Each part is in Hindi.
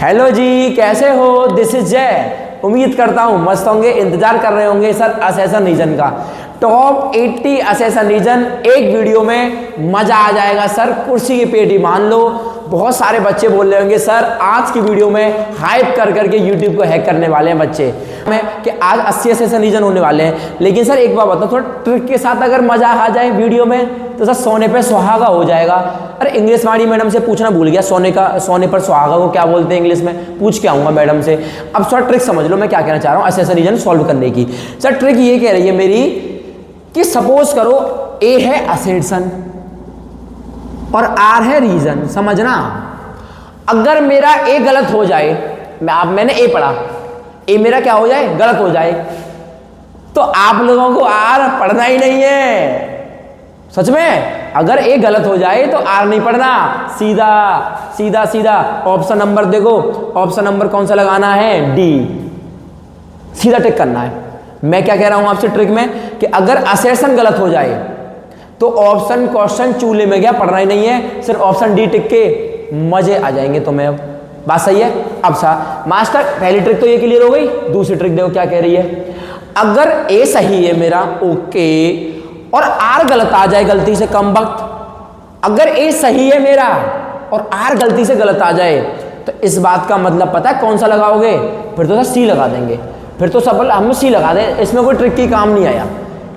हेलो जी, कैसे हो? दिस इज जय। उम्मीद करता हूँ मस्त होंगे। इंतजार कर रहे होंगे सर असेसन रीजन का। टॉप 80 असेसन रीजन एक वीडियो में मजा आ जाएगा सर। कुर्सी की पेटी मान लो। बहुत सारे बच्चे बोल रहे होंगे सर आज की वीडियो में हाइप कर करके यूट्यूब को हैक करने वाले हैं बच्चे में कि आज 80 असेसन रीजन होने वाले हैं। लेकिन सर एक बात बताओ, थोड़ा ट्रिक के साथ अगर मजा आ जाए वीडियो में तो सर सोने पे सुहागा हो जाएगा। अरे इंग्लिश वाली मैडम से पूछना भूल गया, सोने पर सुहागा को क्या बोलते हैं इंग्लिश में, पूछ के आऊँगा मैडम से। अब सर ट्रिक समझ लो मैं क्या कहना चाह रहा हूँ असेसन रीजन सॉल्व करने की। सर ट्रिक ये कह रही है मेरी कि सपोज करो ए है असेसन और आर है रीजन। समझना, अगर मेरा ए गलत हो जाए, मैंने ए पढ़ा, ए मेरा क्या हो जाए, गलत हो जाए, तो आप लोगों को आर पढ़ना ही नहीं है। सच में, अगर ए गलत हो जाए तो आर नहीं पढ़ना, सीधा सीधा सीधा ऑप्शन नंबर देखो। ऑप्शन नंबर कौन सा लगाना है? डी। सीधा टिक करना है। मैं क्या कह रहा हूं आपसे ट्रिक में कि अगर असेसन गलत हो जाए तो ऑप्शन क्वेश्चन चूल्हे में गया, पढ़ना ही नहीं है, सिर्फ ऑप्शन डी टिक के मजे आ जाएंगे तुम्हें। अब बात सही है? अब सा मास्टर पहली ट्रिक तो ये क्लियर हो गई। दूसरी ट्रिक देखो क्या कह रही है। अगर ए सही है मेरा, ओके, और आर गलत आ जाए गलती से, कम वक्त, अगर ए सही है मेरा और आर गलती से गलत आ जाए तो इस बात का मतलब पता है कौन सा लगाओगे? फिर तो सी लगा देंगे। फिर तो सब हम सी लगा दें, इसमें कोई ट्रिक की काम नहीं आया,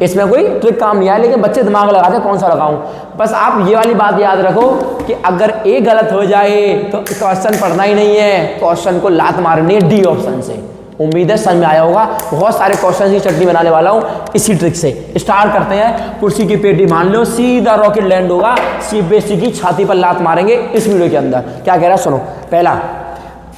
इसमें कोई ट्रिक काम नहीं आया। लेकिन बच्चे दिमाग लगाते कौन सा लगाऊं। बस आप ये वाली बात याद रखो कि अगर ए गलत हो जाए तो क्वेश्चन पढ़ना ही नहीं है, क्वेश्चन को लात मारनी है डी ऑप्शन से। उम्मीद है समझ में आया होगा। बहुत सारे क्वेश्चन की चटनी बनाने वाला हूं इसी ट्रिक से। स्टार्ट करते हैं। कुर्सी की पेटी मान लो, सीधा रॉकेट लैंड होगा, सीबीएसई की छाती पर लात मारेंगे इस वीडियो के अंदर। क्या कह रहा है सुनो। पहला,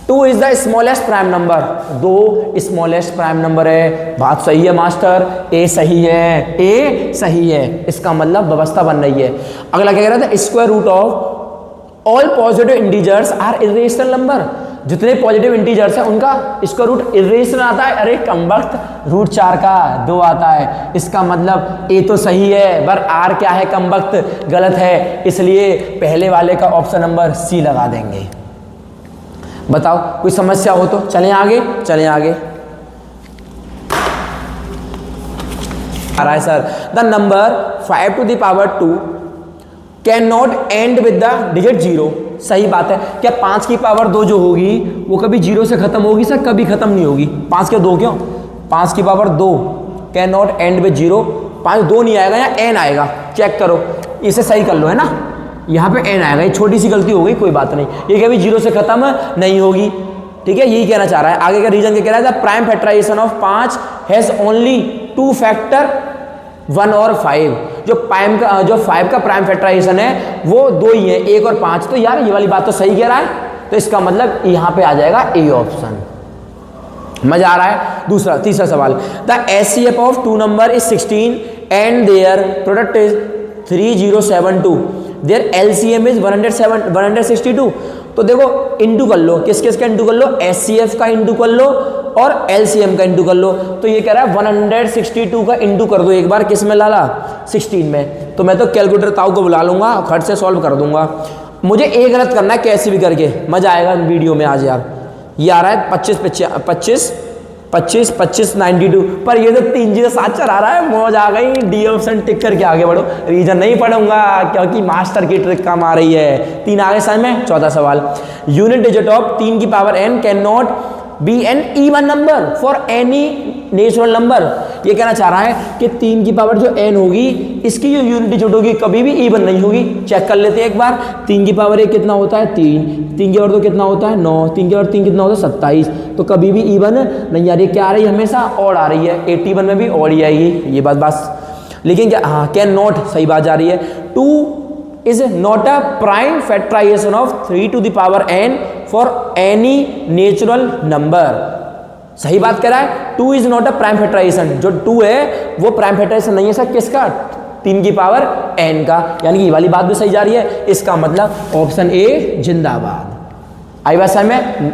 2 is the smallest prime number. 2 smallest prime number है। बात सही है मास्टर, ए सही है, ए सही है, इसका मतलब व्यवस्था बन रही है। अगला क्या कह रहा था? Square root of all positive integers are irrational number. जितने पॉजिटिव इंटीजर्स हैं उनका स्क्वायर रूट इरेशनल आता है। अरे कम वक्त, रूट 4 का 2 आता है। इसका मतलब ए तो सही है पर आर क्या है, कम वक्त गलत है, इसलिए पहले वाले का ऑप्शन नंबर सी लगा देंगे। बताओ कोई समस्या हो तो चलें आगे, चलें आगे। आ रहा है sir, the number 5 to the power 2 can not and with the digit 0। सही बात है। क्या 5 की पावर 2 जो होगी वो कभी 0 से खत्म होगी सर? कभी खत्म नहीं होगी। 5 के 2 क्यों? 5 की power 2 can not and with 0। 5 2 नहीं आएगा, या एन आएगा। चेक करो, इसे सही कर लो, है ना, यहाँ पे एन आएगा। ये छोटी सी गलती हो गई, कोई बात नहीं, ये कभी 0 से खत्म नहीं होगी। ठीक है, यही कहना चाह रहा है। आगे का रीजन क्या कह रहा है? The prime factorization of 5 has only 2 factor 1 और 5। जो 5 का प्राइम फैक्टराइजेशन है वो 2 ही है, 1 और 5। तो यार ये वाली बात तो सही कह रहा है, तो इसका मतलब यहाँ पे आ जाएगा ए ऑप्शन। मजा आ रहा है? तीसरा सवाल, the HCF of 2 number is 16 and their product is 3072। Their LCM is 162। तो देखो इंटू कर लो, किस किस का इंटू कर लो? एचसीएफ का इंटू कर लो और एलसीएम का इंटू कर लो। तो ये कह रहा है 162 का इंटू कर दो एक बार, किस में लाला? 16 में। तो मैं तो कैलकुलेटर ताऊ को बुला लूंगा, खट से सॉल्व कर दूंगा। मुझे ए गलत करना है कैसे भी करके, मजा आएगा वीडियो में आज यार। ये आ रहा है 25 92, पर ये तो 3 0 7 चला रहा है। मौज आ गई। डी ऑप्शन टिक करके आगे बढ़ो। रीजन नहीं पढ़ूंगा क्योंकि मास्टर की ट्रिक काम आ रही है। 3 आगे समय में। चौथा सवाल, यूनिट डिजिट ऑफ 3 की power n can not be an even number for any natural number. ये कहना चाह रहा है कि 3 की पावर जो n होगी इसकी जो यूनिट डिजिट होगी कभी भी इवन नहीं होगी। चेक कर लेते हैं एक बार। 3 की पावर 1 कितना होता है? 3। 3 की पावर 2 कितना होता है? 9। 3 की पावर 3 कितना होता है? 27। तो कभी भी इवन नहीं आ रही। क्या आ रही है? हमेशा ऑड आ रही है। 81 में भी ऑड ही आएगी। ये बात लेकिन क्या, हाँ, कैन नॉट सही बात जा रही है। 2 is not a prime factorization of 3 to the power n for any natural number। सही बात कह रहा है। 2 is not a prime factorization। जो 2 है वो प्राइम फैक्टराइजेशन नहीं है सर, किसका? 3 की पावर n का। यानी कि ये वाली बात भी सही जा रही है। इसका मतलब ऑप्शन ए जिंदाबाद। आई बात समझ में?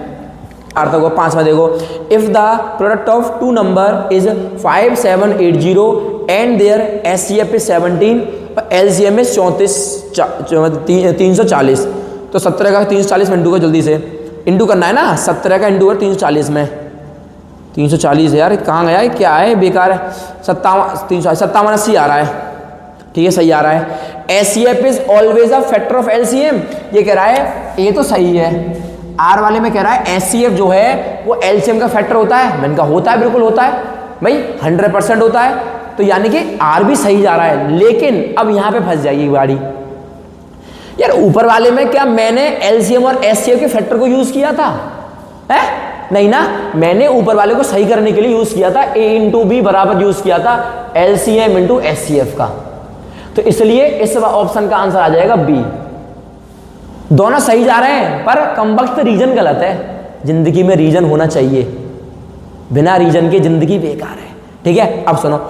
अर्थ को 5 में देखो, if the product of 2 number is 5780 and their HCF is 17 और एलसीएम इज 340। तो 17 का 340 मिनटों का जल्दी से इंटू करना है ना, 17 का इंटू कर 340 में, 340 यार कहाँ गया है, क्या है बेकार है, 57 80 आ रहा है, ठीक है सही आ रहा है। HCF is always a factor of LCM, ये कह रहा है, ये तो सही है। R वाले में कह रहा है HCF जो है वो LCM का फैक्टर होता है, मैंने कहा होता है, बिल्कुल होता है भाई, 100% होता है, तो यानी कि R भी सही जा रहा है। लेकिन अब यहाँ पे फंस जाएगी गाड़ी यार, ऊपर वाले में क्या मैंने LCM और HCF के फैक्टर को यूज किया था है? नहीं ना, मैंने ऊपर वाले को सही करने के लिए यूज किया था, A इंटू बी बराबर यूज किया था LCM इंटू HCF का, तो इसलिए इस ऑप्शन का आंसर आ जाएगा बी। दोनों सही जा रहे हैं पर कमबख्त रीजन गलत है। जिंदगी में रीजन होना चाहिए, बिना रीजन के जिंदगी बेकार है, ठीक है। अब सुनो,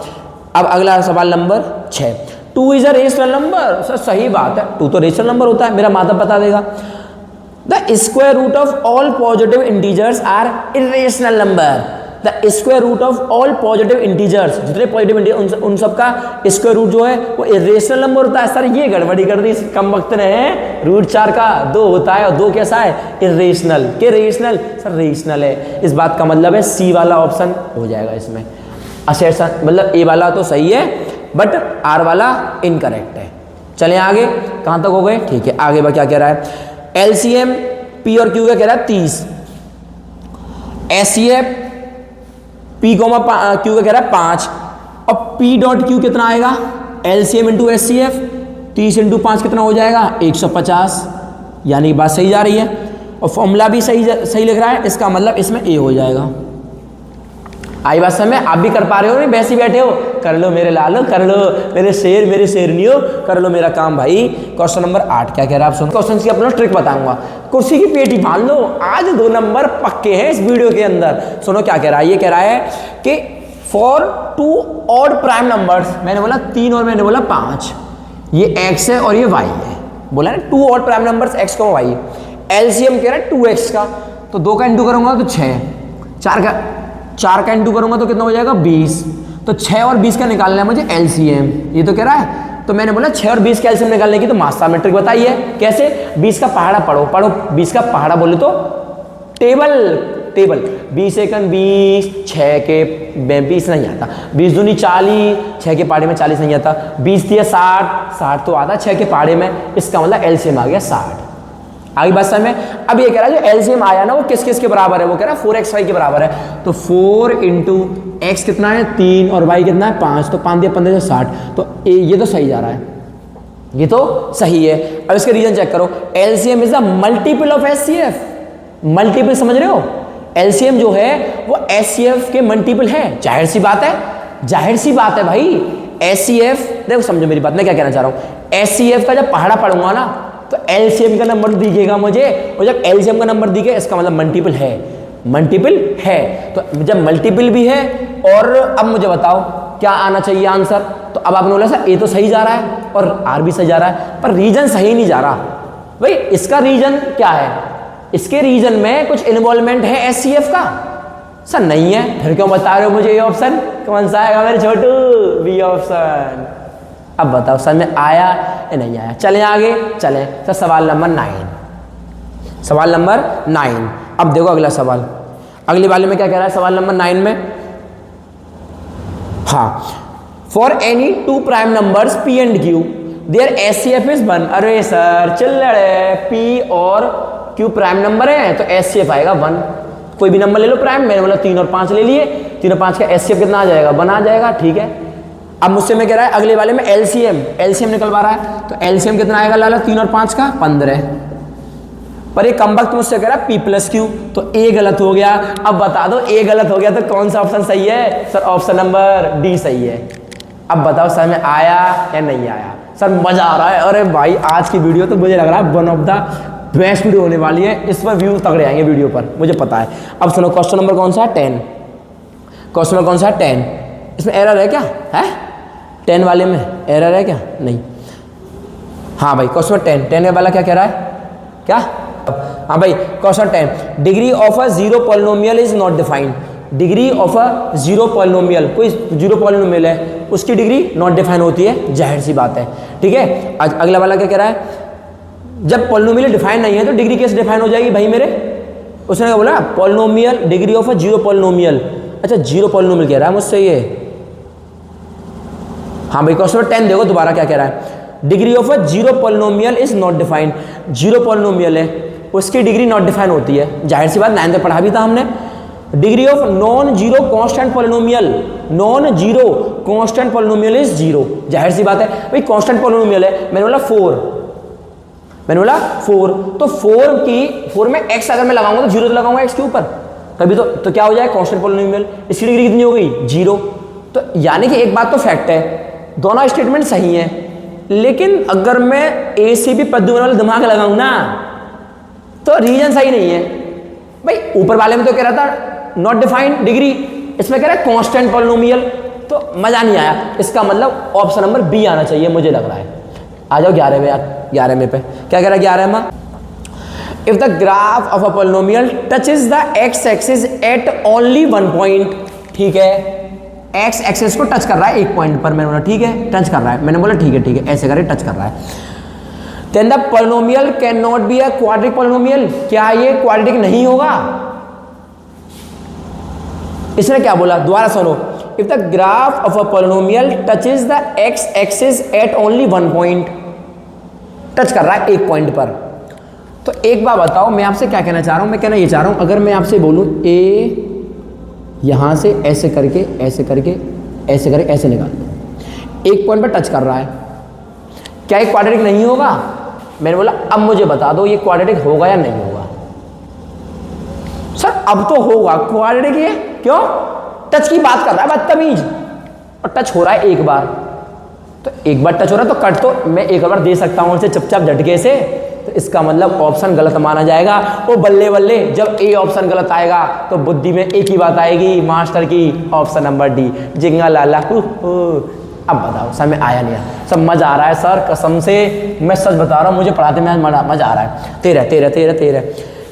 अब अगला सवाल number 6, 2 is a rational number. Sir सही बात है, 2 तो रेशनल नंबर होता है, मेरा माधव बता देगा। The square root of all positive integers are irrational number. The square root of all positive integers, जितने पॉजिटिव इंटीजर उन सब का स्क्वायर रूट जो है वो इरेशनल नंबर होता है। सर ये गड़बड़ी कर दी इस कम वक्त ने, रूट 4 का 2 होता है और 2 कैसा है, इरेशनल के रेशनल, सर रेशनल है। इस बात का मतलब है सी वाला ऑप्शन हो जाएगा इसमें। असेसन मतलब ए वाला तो सही है बट आर वाला इनकरेक्ट है। चलें आगे, कहाँ तक हो गए, ठीक है। आगे क्या कह रहा है, LCM P और Q का कह रहा है 30, HCF P Q का कह रहा है 5, और P डॉट Q कितना आएगा, LCM इंटू HCF 30 इंटू 5 कितना हो जाएगा 150, यानी बात सही जा रही है और फॉर्मूला भी सही लिख रहा है, इसका मतलब इसमें ए हो जाएगा। आई बात समझ में, आप भी कर पा रहे हो, नहीं वैसे ही बैठे हो, कर लो मेरे लालो, कर लो मेरे शेर, मेरे शेरनियो, कर लो मेरा काम भाई। क्वेश्चन नंबर 8 क्या कह रहा है आप सुनो, क्वेश्चन की अपना ट्रिक बताऊंगा, कुर्सी की पेटी बांध लो, आज 2 नंबर पक्के हैं इस वीडियो के अंदर। सुनो क्या कह रहा है, ये कह रहा है कि फॉर 2 ऑड प्राइम नंबर्स, मैंने बोला 3 और मैंने बोला 5, ये x है और ये y है, बोला ना 2 ऑड प्राइम नंबर्स x को y, LCM कह रहा है 2x का, तो 2 का इंटू करूंगा तो 6, 4 का इंटू करूंगा तो कितना हो जाएगा 20, तो 6 और 20 का निकालना है मुझे LCM, ये तो कह रहा है। तो मैंने बोला 6 और 20 का LCM निकालने की तो मास्टर मेट्रिक बताइए कैसे, 20 का पहाड़ा पढ़ो 20 का पहाड़ा बोले तो टेबल 20 एकन 20, 6 के 20 नहीं आता, 20 दूनी 40, 6 के पहाड़े में 40 नहीं आता, 20 दिया 60 तो आता 6 के पहाड़े में, इसका मतलब LCM आ गया 60। आगे बात समझ में। अब ये कह रहा है जो LCM आया ना वो किस किस के बराबर है, वो कह रहा है 4xy के बराबर है, तो 4 इंटू एक्स कितना है 3 और y कितना है 5, तो 5 दिया 15 से 60, तो ये तो सही जा रहा है, ये तो सही है। अब इसके रीजन चेक करो, LCM is the multiple of HCF, multiple समझ रहे हो, LCM जो है वो HCF के मल्टीपल है, जाहिर सी बात है भाई। HCF देखो समझो मेरी बात, मैं क्या कहना चाह रहा हूँ, HCF का जब पहाड़ा पढ़ूंगा ना तो LCM का नंबर दिखेगा मुझे, और जब LCM का नंबर दिखे इसका मतलब मल्टीपल है, तो जब मल्टीपल भी है, और अब मुझे बताओ क्या आना चाहिए आंसर, तो अब आपने बोला सर ए तो सही जा रहा है और आर भी सही जा रहा है, पर रीजन सही नहीं जा रहा भाई। इसका रीजन क्या है, इसके रीजन में कुछ इन्वॉल्वमेंट है HCF का, सर नहीं है, फिर क्यों बता रहे हो मुझे ये ऑप्शन, कौन सा आएगा मेरे छोटू, बी ऑप्शन। अब बताओ समझ में आया या नहीं आया, चलें आगे चलें। सर सवाल नंबर 9, अब देखो अगला सवाल, अगले वाले में क्या कह रहा है सवाल नंबर 9 में, हाँ, for any 2 prime numbers P and Q their HCF is 1। अरे सर चल रहे P और Q प्राइम नंबर है तो HCF आएगा 1, कोई भी नंबर ले लो प्राइम, मैंने बोला 3 और 5 ले लिए, 3 और 5 का HCF कितना आ जाएगा 1 आ जाएगा, ठीक है। अब मुझसे मैं कह रहा है अगले वाले में LCM निकलवा रहा है, तो LCM कितना आएगा लाला 3 और 5 का 15, पर ये कम वक्त मुझसे कह रहा है P प्लस Q, तो ए गलत हो गया। अब बता दो ए गलत हो गया तो कौन सा ऑप्शन सही है, सर ऑप्शन नंबर डी सही है। अब बताओ सर में आया या नहीं आया, सर मजा आ रहा है, अरे भाई आज की वीडियो तो मुझे लग रहा है one of the best video होने वाली है, इस पर व्यू तगड़े आएंगे वीडियो पर, मुझे पता है। अब सुनो क्वेश्चन नंबर कौन सा है 10, क्वेश्चन नंबर कौन सा है 10, इसमें एरर है क्या, है 10 वाले में एरर है क्या, नहीं, हाँ भाई क्वेश्चन 10 वाला क्या कह रहा है, क्या, हाँ भाई question 10, degree of a zero polynomial is not defined. Degree of a zero polynomial, कोई जीरो पॉलिनोमियल है उसकी डिग्री नॉट डिफाइन होती है, जाहिर सी बात है, ठीक है। अगला वाला क्या कह रहा है, जब पॉलिनोमियल डिफाइन नहीं है तो डिग्री कैसे डिफाइन हो जाएगी भाई मेरे, उसने क्या बोला, polynomial degree of a zero polynomial. अच्छा जीरो पॉलिनोमियल कह रहा है मुझसे ये। हाँ भाई क्वेश्चन 10 देखो दोबारा क्या कह रहा है, degree of a zero polynomial is not defined. Zero polynomial है उसकी डिग्री नॉट डिफाइन होती है, जाहिर सी बात 9 में पढ़ा भी था हमने। Degree of non zero constant polynomial, non zero constant polynomial is zero, जाहिर सी बात है भाई कांस्टेंट पॉलिनोमियल है। मैंने बोला 4, मैंने बोला 4, तो 4 में x अगर मैं लगाऊंगा तो जीरो तो लगाऊंगा x के ऊपर, तभी तो क्या हो जाए कांस्टेंट पॉलिनोमियल। इसकी डिग्री कितनी हो गई, जीरो। तो यानी कि एक बात तो फैक्ट है, दोनों स्टेटमेंट सही है, लेकिन अगर मैं ए सी बी पद वाला दिमाग लगाऊं ना तो रीजन सही नहीं है भाई। ऊपर वाले में तो कह रहा था नॉट डिफाइंड डिग्री, इसमें कह रहा है कांस्टेंट पॉलिनोमियल, तो मजा नहीं आया। इसका मतलब ऑप्शन नंबर बी आना चाहिए मुझे लग रहा है। आ जाओ 11वें यार, 11वें पे क्या कह रहा है 11 में, if the graph of a polynomial touches the x axis at only one point. ठीक है, एक्स एक्सिस को टच कर रहा है एक पॉइंट पर, मैंने बोला ठीक है टच कर रहा है, मैंने बोला ठीक है ऐसे करे टच कर रहा है। Then the polynomial can not be a quadratic polynomial, क्या ये क्वाड्रेटिक नहीं होगा। इसने क्या बोला, दोबारा सुनो, if the graph of a polynomial touches the x axis at only one point, touch कर रहा है एक पॉइंट पर। तो एक बात बताओ, मैं आपसे क्या कहना चाह रहा हूं, मैं कहना ये चाह रहा हूं, अगर मैं आपसे बोलूं ए यहां से ऐसे करके ऐसे करके ऐसे करके ऐसे निकाल दो, एक पॉइंट पर टच कर रहा है, क्या ये क्वाड्रेटिक नहीं होगा। मैंने बोला अब मुझे बता दो ये क्वाड्रेटिक होगा या नहीं होगा। सर अब तो होगा, क्वाड्रेटिक है, क्यों, टच की बात कर रहा है बदतमीज, और टच हो रहा है एक बार, तो एक बार टच हो रहा है तो कट तो मैं एक बार दे सकता हूं उसे चुपचाप झटके से, तो इसका मतलब ऑप्शन गलत माना जाएगा। ओ बल्ले बल्ले, जब ए ऑप्शन गलत आएगा तो बुद्धि में एक ही बात आएगी मास्टर की, ऑप्शन नंबर डी, जिंगा लाला। अब बताओ समझ आया नहीं आया, सब मजा आ रहा है सर कसम से, मैं सच बता रहा हूँ, मुझे पढ़ाते में मजा आ रहा है। 13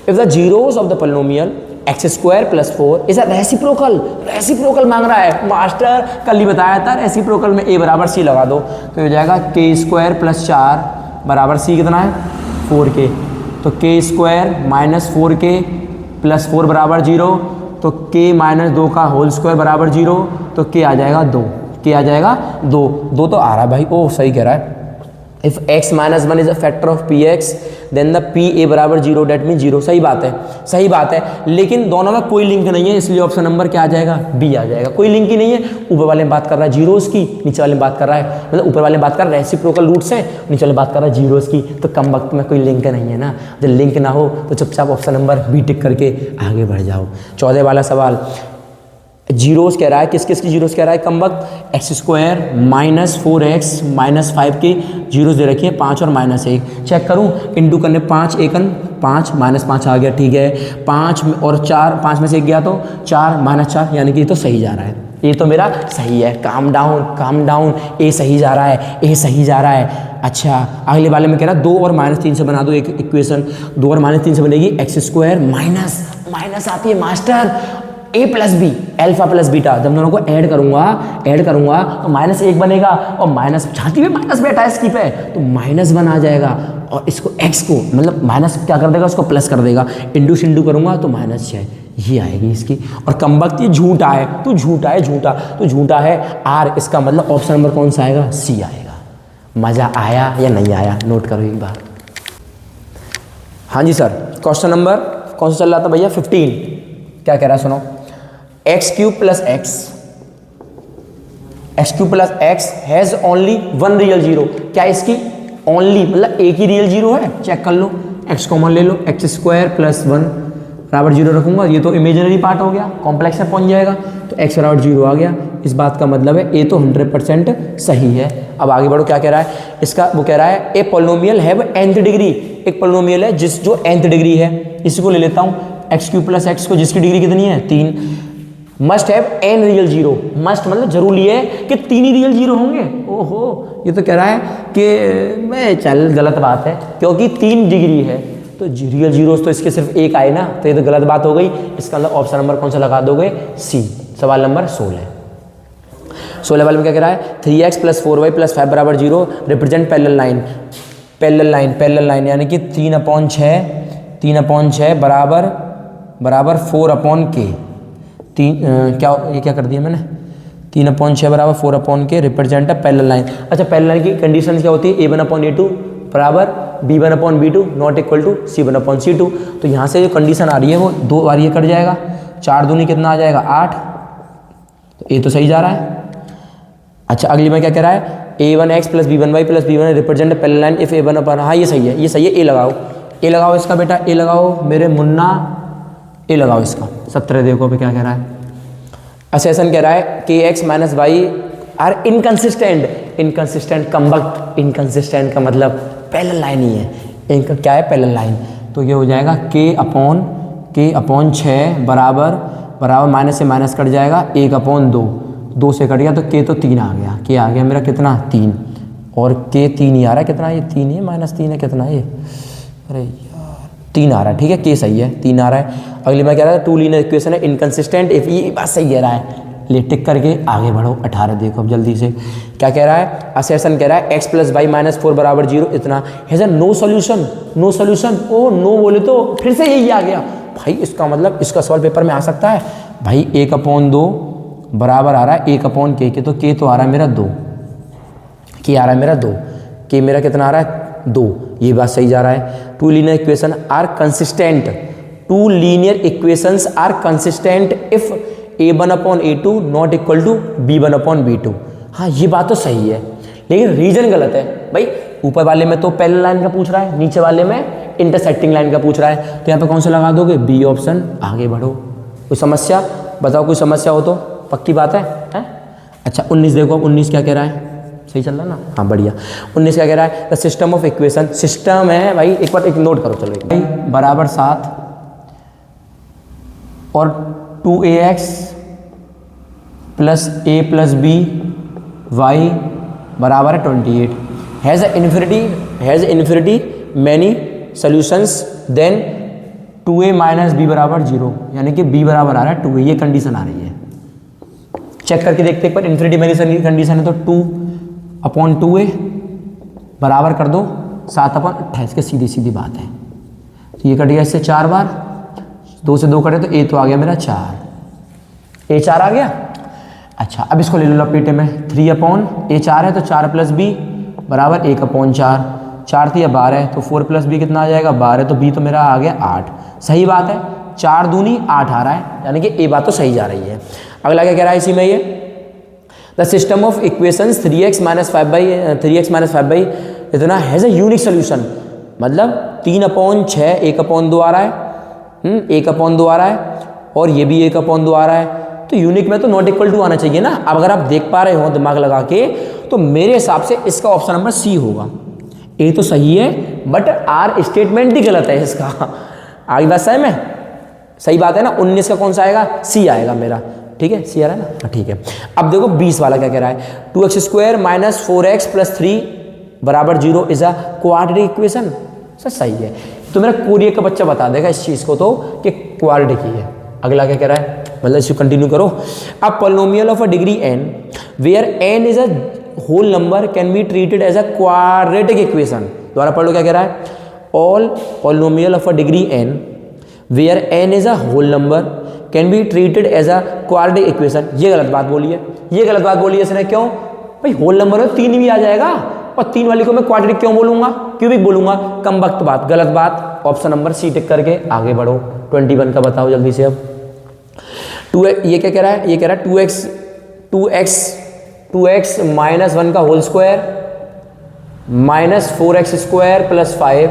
if the zeros of the polynomial x square plus 4 is a reciprocal मांग रहा है मास्टर, कल ही बताया था रेसिप्रोकल में ए बराबर सी लगा दो तो हो जाएगा के स्क्वायर प्लस 4 बराबर सी कितना है 4k, तो के स्क्वायर माइनस 4k प्लस 4 बराबर 0, तो k माइनस 2 का होल स्क्वायर बराबर 0, तो k आ जाएगा 2, k आ जाएगा 2 तो आ रहा है भाई, ओ सही कह रहा है। इफ x माइनस 1 is a factor of P X then the P A बराबर 0, डेट मीन 0, सही बात है, लेकिन दोनों में कोई लिंक नहीं है, इसलिए ऑप्शन नंबर क्या आ जाएगा, बी आ जाएगा। कोई लिंक ही नहीं है, ऊपर वाले में बात कर रहा है जीरोस की, नीचे वाले में बात कर रहा है, मतलब ऊपर वाले में बात कर रहा है रेसिप्रोकल रूट्स हैं, नीचे वाले बात कर रहा है जीरोस की, तो कम वक्त में कोई लिंक नहीं है ना। जब लिंक ना हो तो चुपचाप ऑप्शन नंबर बी टिक करके आगे बढ़ जाओ। 14 वाला सवाल, जीरोस कह रहा है, किस की जीरोस कह रहा है, कम वक्त x square minus 4x minus 5 की जीरोस दे रखी है, 5 और माइनस 1, चेक करूं इंटू करने 5 एकन 5 माइनस 5 आ गया, ठीक है 5 और 4, 5 में से 1 गया तो 4 माइनस 4, यानी कि ये तो सही जा रहा है, ये तो मेरा सही है। काम डाउन, ए सही जा रहा है, अच्छा अगले वाले में कह रहा है 2 और माइनस 3 से बना दो एक इक्वेशन, 2 और माइनस 3 से बनेगी एक्स स्क्वायर माइनस आती है मास्टर a plus B, alpha plus beta, जब दोनों को ऐड करूंगा तो माइनस 1 बनेगा, और माइनस छाती में माइनस बैठा है इसकी पे, तो माइनस 1 आ जाएगा, और इसको x को मतलब माइनस क्या कर देगा, उसको प्लस कर देगा, इंडू करूंगा तो माइनस 6 ये आएगी इसकी। और कम वक्त ये झूठा है, तो झूठा है आर, इसका मतलब ऑप्शन नंबर कौन सा आएगा, सी आएगा। मजा आया या नहीं आया, नोट करो एक बार। हाँ जी सर, क्वेश्चन नंबर कौन सा चल रहा था भैया, 15, क्या कह रहा है सुनो, x cube plus x has only one real zero, क्या इसकी ओनली मतलब एक ही रियल जीरो है, चेक कर लो, एक्स कॉमन ले लो, एक्स स्क्वायर प्लस 1 बराबर 0 रखूंगा, ये तो इमेजिनरी पार्ट हो गया, कॉम्प्लेक्स में पहुंच जाएगा, तो एक्स बराबर 0 आ गया, इस बात का मतलब है ए तो 100% सही है। अब आगे बढ़ो, क्या कह रहा है इसका, वो कह रहा है a polynomial have nth degree, एक पॉलिनोमियल है जो nth डिग्री है, इसी को ले लेता हूँ, एक्स क्यूब प्लस एक्स को जिसकी डिग्री कितनी है 3, must have n real zero, must मतलब जरूरी है कि 3 ही रियल जीरो होंगे। ओहो, ये तो कह रहा है कि मैं चल गलत बात है, क्योंकि 3 डिग्री है तो रियल जीरोस तो इसके सिर्फ एक आए ना, तो ये तो गलत बात हो गई, इसका मतलब ऑप्शन नंबर कौन सा लगा दोगे, सी। सवाल नंबर 16 वाले में क्या कह रहा है, 3x प्लस 4y प्लस 5 बराबर 0 रिप्रेजेंट पैरेलल लाइन, यानी कि 3/6 बराबर बराबर 4/k, क्या ये क्या कर दिया मैंने, 3/6 बराबर 4/k represent a parallel line. अच्छा पैरेलल लाइन की कंडीशन क्या होती है, A1/A2 बराबर B1/B2 not equal to C1/C2। तो यहाँ से जो कंडीशन आ रही है वो 2 बार ये कट जाएगा, 4 दूनी कितना आ जाएगा 8, तो ये तो सही जा रहा है। अच्छा अगली में क्या कह रहा है, A1x plus B1y plus B1 represent parallel line if A1/, हाँ ये सही है, ये सही है। ए लगाओ, ए लगाओ इसका बेटा, ए लगाओ मेरे मुन्ना, ए लगाओ इसका। 17 देखो पे क्या कह रहा है, असेसन कह रहा है कि x minus Y are inconsistent, inconsistent कम वक्त, इनकंसिस्टेंट का मतलब पैरेलल लाइन ही है, इनका क्या है पैरेलल लाइन। तो ये हो जाएगा k/6 बराबर माइनस से माइनस कट जाएगा 1/2, 2 से कट गया तो k तो 3 आ गया, k आ गया मेरा कितना 3, और k 3 ही आ रहा है, कितना ये 3 है -3 है, कितना ये, अरे यार 3 आ रहा है, ठीक है k सही है 3 आ रहा है। अगली बार कह रहा है टू लीनियर इक्वेशन है इनकंसिस्टेंट इफ, ये बात सही कह रहा है, ले टिक करके आगे बढ़ो। 18 देखो अब जल्दी से क्या कह रहा है, असेसन कह रहा है x प्लस वाई माइनस 4 बराबर 0, इतना has a no solution, no solution, oh no बोले तो फिर से यही आ गया भाई, इसका मतलब इसका सवाल पेपर में आ सकता है भाई। 1/2 बराबर आ रहा है 1/k के, तो k तो आ रहा है मेरा 2, k आ रहा है मेरा 2, k मेरा कितना आ रहा है 2, ये बात सही जा रहा है। Two linear equation are consistent, two linear equations are consistent if A1/A2 not equal to B1/B2। हाँ ये बात तो सही है, लेकिन रीजन गलत है भाई। ऊपर वाले में तो पैरेलल लाइन का पूछ रहा है, नीचे वाले में इंटरसेक्टिंग लाइन का पूछ रहा है, तो यहाँ पे कौन सा लगा दोगे, बी ऑप्शन। आगे बढ़ो, कोई समस्या बताओ, कोई समस्या हो तो, पक्की बात है? अच्छा 19 देखो, 19 क्या कह रहा है, सही चल रहा है ना, हाँ बढ़िया। 19 क्या कह रहा है, the system of equation, system है भाई, एक बार एक नोट करो चलो, भाई बराबर 7 और 2ax plus a plus B Y बराबर है 28, has infinity many solutions then 2a minus B बराबर 0, यानी कि b बराबर आ रहा है 2a, ये कंडीशन आ रही है। चेक करके देखते एक बार, इन्फिनिटी मैनी कंडीशन है तो 2/2a बराबर कर दो 7/28 की सीधी सीधी बात है। तो ये कट गया इससे 4 बार, 2 से 2 कटे तो a तो आ गया मेरा 4, a 4 आ गया। अच्छा अब इसको ले लो लपेटे में, 3/a 4 है तो 4 प्लस b बराबर 1/4, 4 थी 12 है तो 4 प्लस b कितना आ जाएगा 12, तो b तो मेरा आ गया 8। सही बात है, 4 दूनी 8 आ रहा है, यानी कि a बात तो सही जा रही है। अगला क्या कह रहा है इसी में, ये the system of equations 3x minus 5 इतना हैज़ अ यूनिक सोल्यूशन, मतलब 3/6 1/2 आ रहा है, 1/2 आ रहा है, और ये भी 1/2 आ रहा है, तो यूनिक में तो नॉट इक्वल टू आना चाहिए ना। अब अगर आप देख पा रहे हो दिमाग लगा के, तो मेरे हिसाब से इसका ऑप्शन नंबर सी होगा। ए तो सही है बट आर स्टेटमेंट ही गलत है इसका। आगे बात सही में सही बात है ना। 19 का कौन सा आएगा, सी आएगा मेरा, ठीक है सी आ रहा है ना, ठीक है। अब देखो 20 वाला क्या कह रहा है, 2x² माइनस 4x प्लस 3 बराबर 0 is a quadratic equation. Sir सही है, तो मेरा कोरिया का बच्चा बता देगा इस चीज़ को तो कि क्वाड्रेटिक ही है। अगला क्या कह रहा है, मतलब इसको कंटिन्यू करो। अब polynomial of a degree n where n is a whole number can be treated as a quadratic equation. दोबारा पढ़ लो क्या कह रहा है, all polynomial of a degree n where n is a whole number can be treated as a quadratic equation. ये गलत बात बोली है, ये गलत बात बोली है इसने। क्यों भाई, होल नंबर में 3 भी आ जाएगा, और 3 वाली को मैं क्वाड्रेटिक क्यों बोलूंगा, क्यूबिक बोलूंगा, कम वक्त बात, गलत बात। ऑप्शन नंबर सी टिक करके आगे बढ़ो। 21 का बताओ जल्दी से। अब 2 ये क्या कह रहा है, ये कह रहा है 2x माइनस 1 का whole square minus 4x² plus 5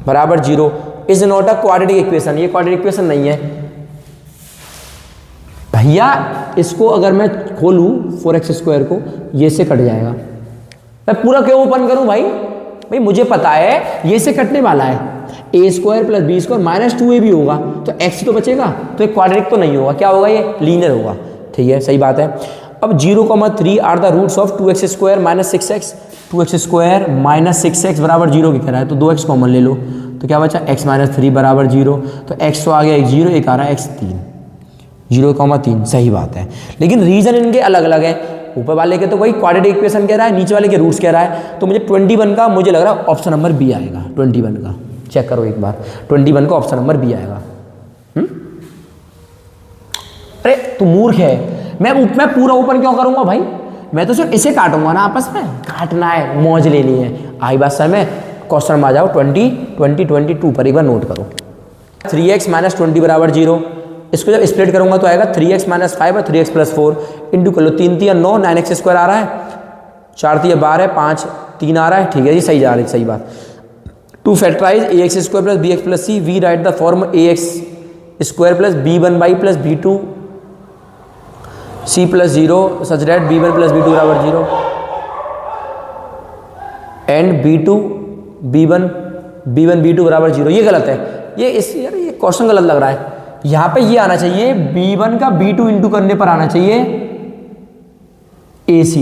बराबर 0 is not a quadratic equation. ये क्वाड्रेटिक इक्वेशन नहीं है भैया। इसको अगर मैं खोलूं 4x² को, ये से कट जाएगा। मैं पूरा क्यों ओपन करूं भाई, मुझे पता है ये से कटने वाला है। a² plus b² minus 2a भी होगा, तो x तो बचेगा, तो एक क्वाड्रेटिक तो नहीं होगा। क्या होगा, ये लीनियर होगा। ठीक है सही बात है। अब 0,3 are the roots of 2x² minus 6x। 2x² minus 6x बराबर 0 की कह रहा है, तो 2x कॉमन ले लो, तो क्या बचा x माइनस 3 बराबर 0। तो x तो आ गया 0, एक आ रहा है x 3, 0,3 सही बात है। लेकिन रीजन इनके अलग अलग है। ऊपर वाले के तो वही क्वाड्रेटिक इक्वेशन कह रहा है, नीचे वाले के रूट्स कह रहा है। तो मुझे 21 का मुझे लग रहा है ऑप्शन नंबर बी आएगा। 21 का चेक करो एक बार, 21 का ऑप्शन नंबर बी आएगा। तू मूर्ख है। मैं पूरा ओपन क्यों करूंगा भाई, मैं तो सिर्फ इसे काटूंगा ना, आपस में काटना है, मौज लेनी है। आई बात सर में क्वेश्चन में आ जाओ 22 पर एक बार नोट करो। 3x माइनस 20 बराबर 0, इसको जब स्प्लिट करूंगा तो आएगा 3x माइनस 5 और 3x प्लस 4 इंटू कर लो, 3 3 9, 9x स्क्वायर आ रहा है, 4 3 12, 5 3 आ रहा है, ठीक है जी, सही जा रही है, सही बात। To factorize ax square plus bx plus c, we write the form ax square plus b1 plus b2 c plus 0 such that b1 plus b2 बराबर 0 एंड b1 b2 बराबर 0। ये गलत है, यार ये क्वेश्चन गलत लग रहा है। यहाँ पे ये आना चाहिए b1 का b2 इंटू करने पर आना चाहिए ac,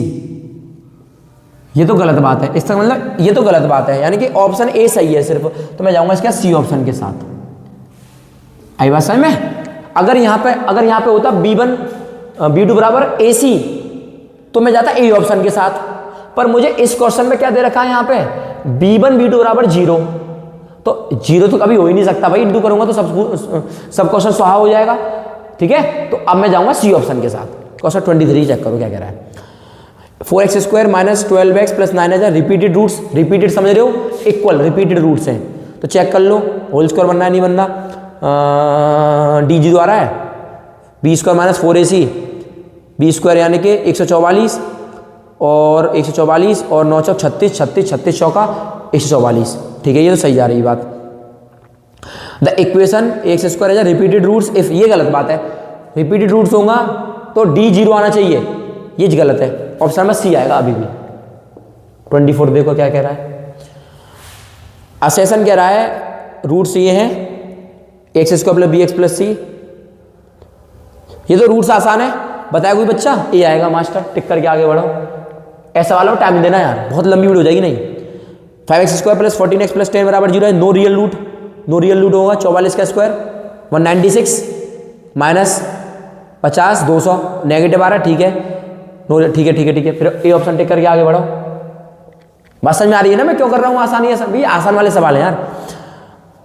ये तो गलत बात है, इसका मतलब ये तो गलत बात है, यानी कि ऑप्शन ए सही है सिर्फ, तो मैं जाऊंगा इसका सी ऑप्शन के साथ। आई बात समझ में? अगर यहाँ पे होता b1 b2 बराबर ac तो मैं जाता ए ऑप्शन के साथ, पर मुझे इस क्वेश्चन में क्या दे रखा है यहाँ पे b1 b2 बराबर 0, तो 0 तो कभी हो ही नहीं सकता भाई, इंटू करूंगा तो सब क्वेश्चन स्वाहा हो जाएगा, ठीक है। तो अब मैं जाऊंगा सी ऑप्शन के साथ। क्वेश्चन 23 चेक करो क्या कह रहा है। 4x square minus 12x plus 9 repeated roots, repeated समझ रहे हो, इक्वल रिपीटेड रूट्स हैं, तो चेक कर लो होल स्क्वायर बनना है नहीं बनना, d0 आ रहा है, b square minus 4ac, b square यानी कि 144 और 144 और 9 चौक 36, 36 36 चौका 144, ठीक है, ये तो सही जा रही है बात। द इक्वेशन एक्स स्क्वायर है रिपीटेड रूट्स इफ, ये गलत बात है, रिपीटेड रूट्स होगा तो d0 आना चाहिए, ये गलत है, ऑप्शन में सी आएगा अभी भी। 24 देखो क्या कह रहा है, असेसन कह रहा है रूट्स ये हैं x square plus bx plus c, ये तो रूट्स आसान है, बताया कोई बच्चा, ये आएगा मास्टर, टिक करके आगे बढ़ो, ऐसा वाला टाइम देना यार, बहुत लंबी वीडियो हो जाएगी नहीं। 5x square plus 14x plus 10 बराबर 0 है, नो रियल रूट होगा, 44 का स्क्वायर 196 माइनस 50 200 नेगेटिव आ रहा है, ठीक है, ठीक है, फिर ए ऑप्शन टिक करके आगे बढ़ो। बात समझ में आ रही है ना मैं क्यों कर रहा हूँ आसानी, भैया आसान वाले सवाल है यार।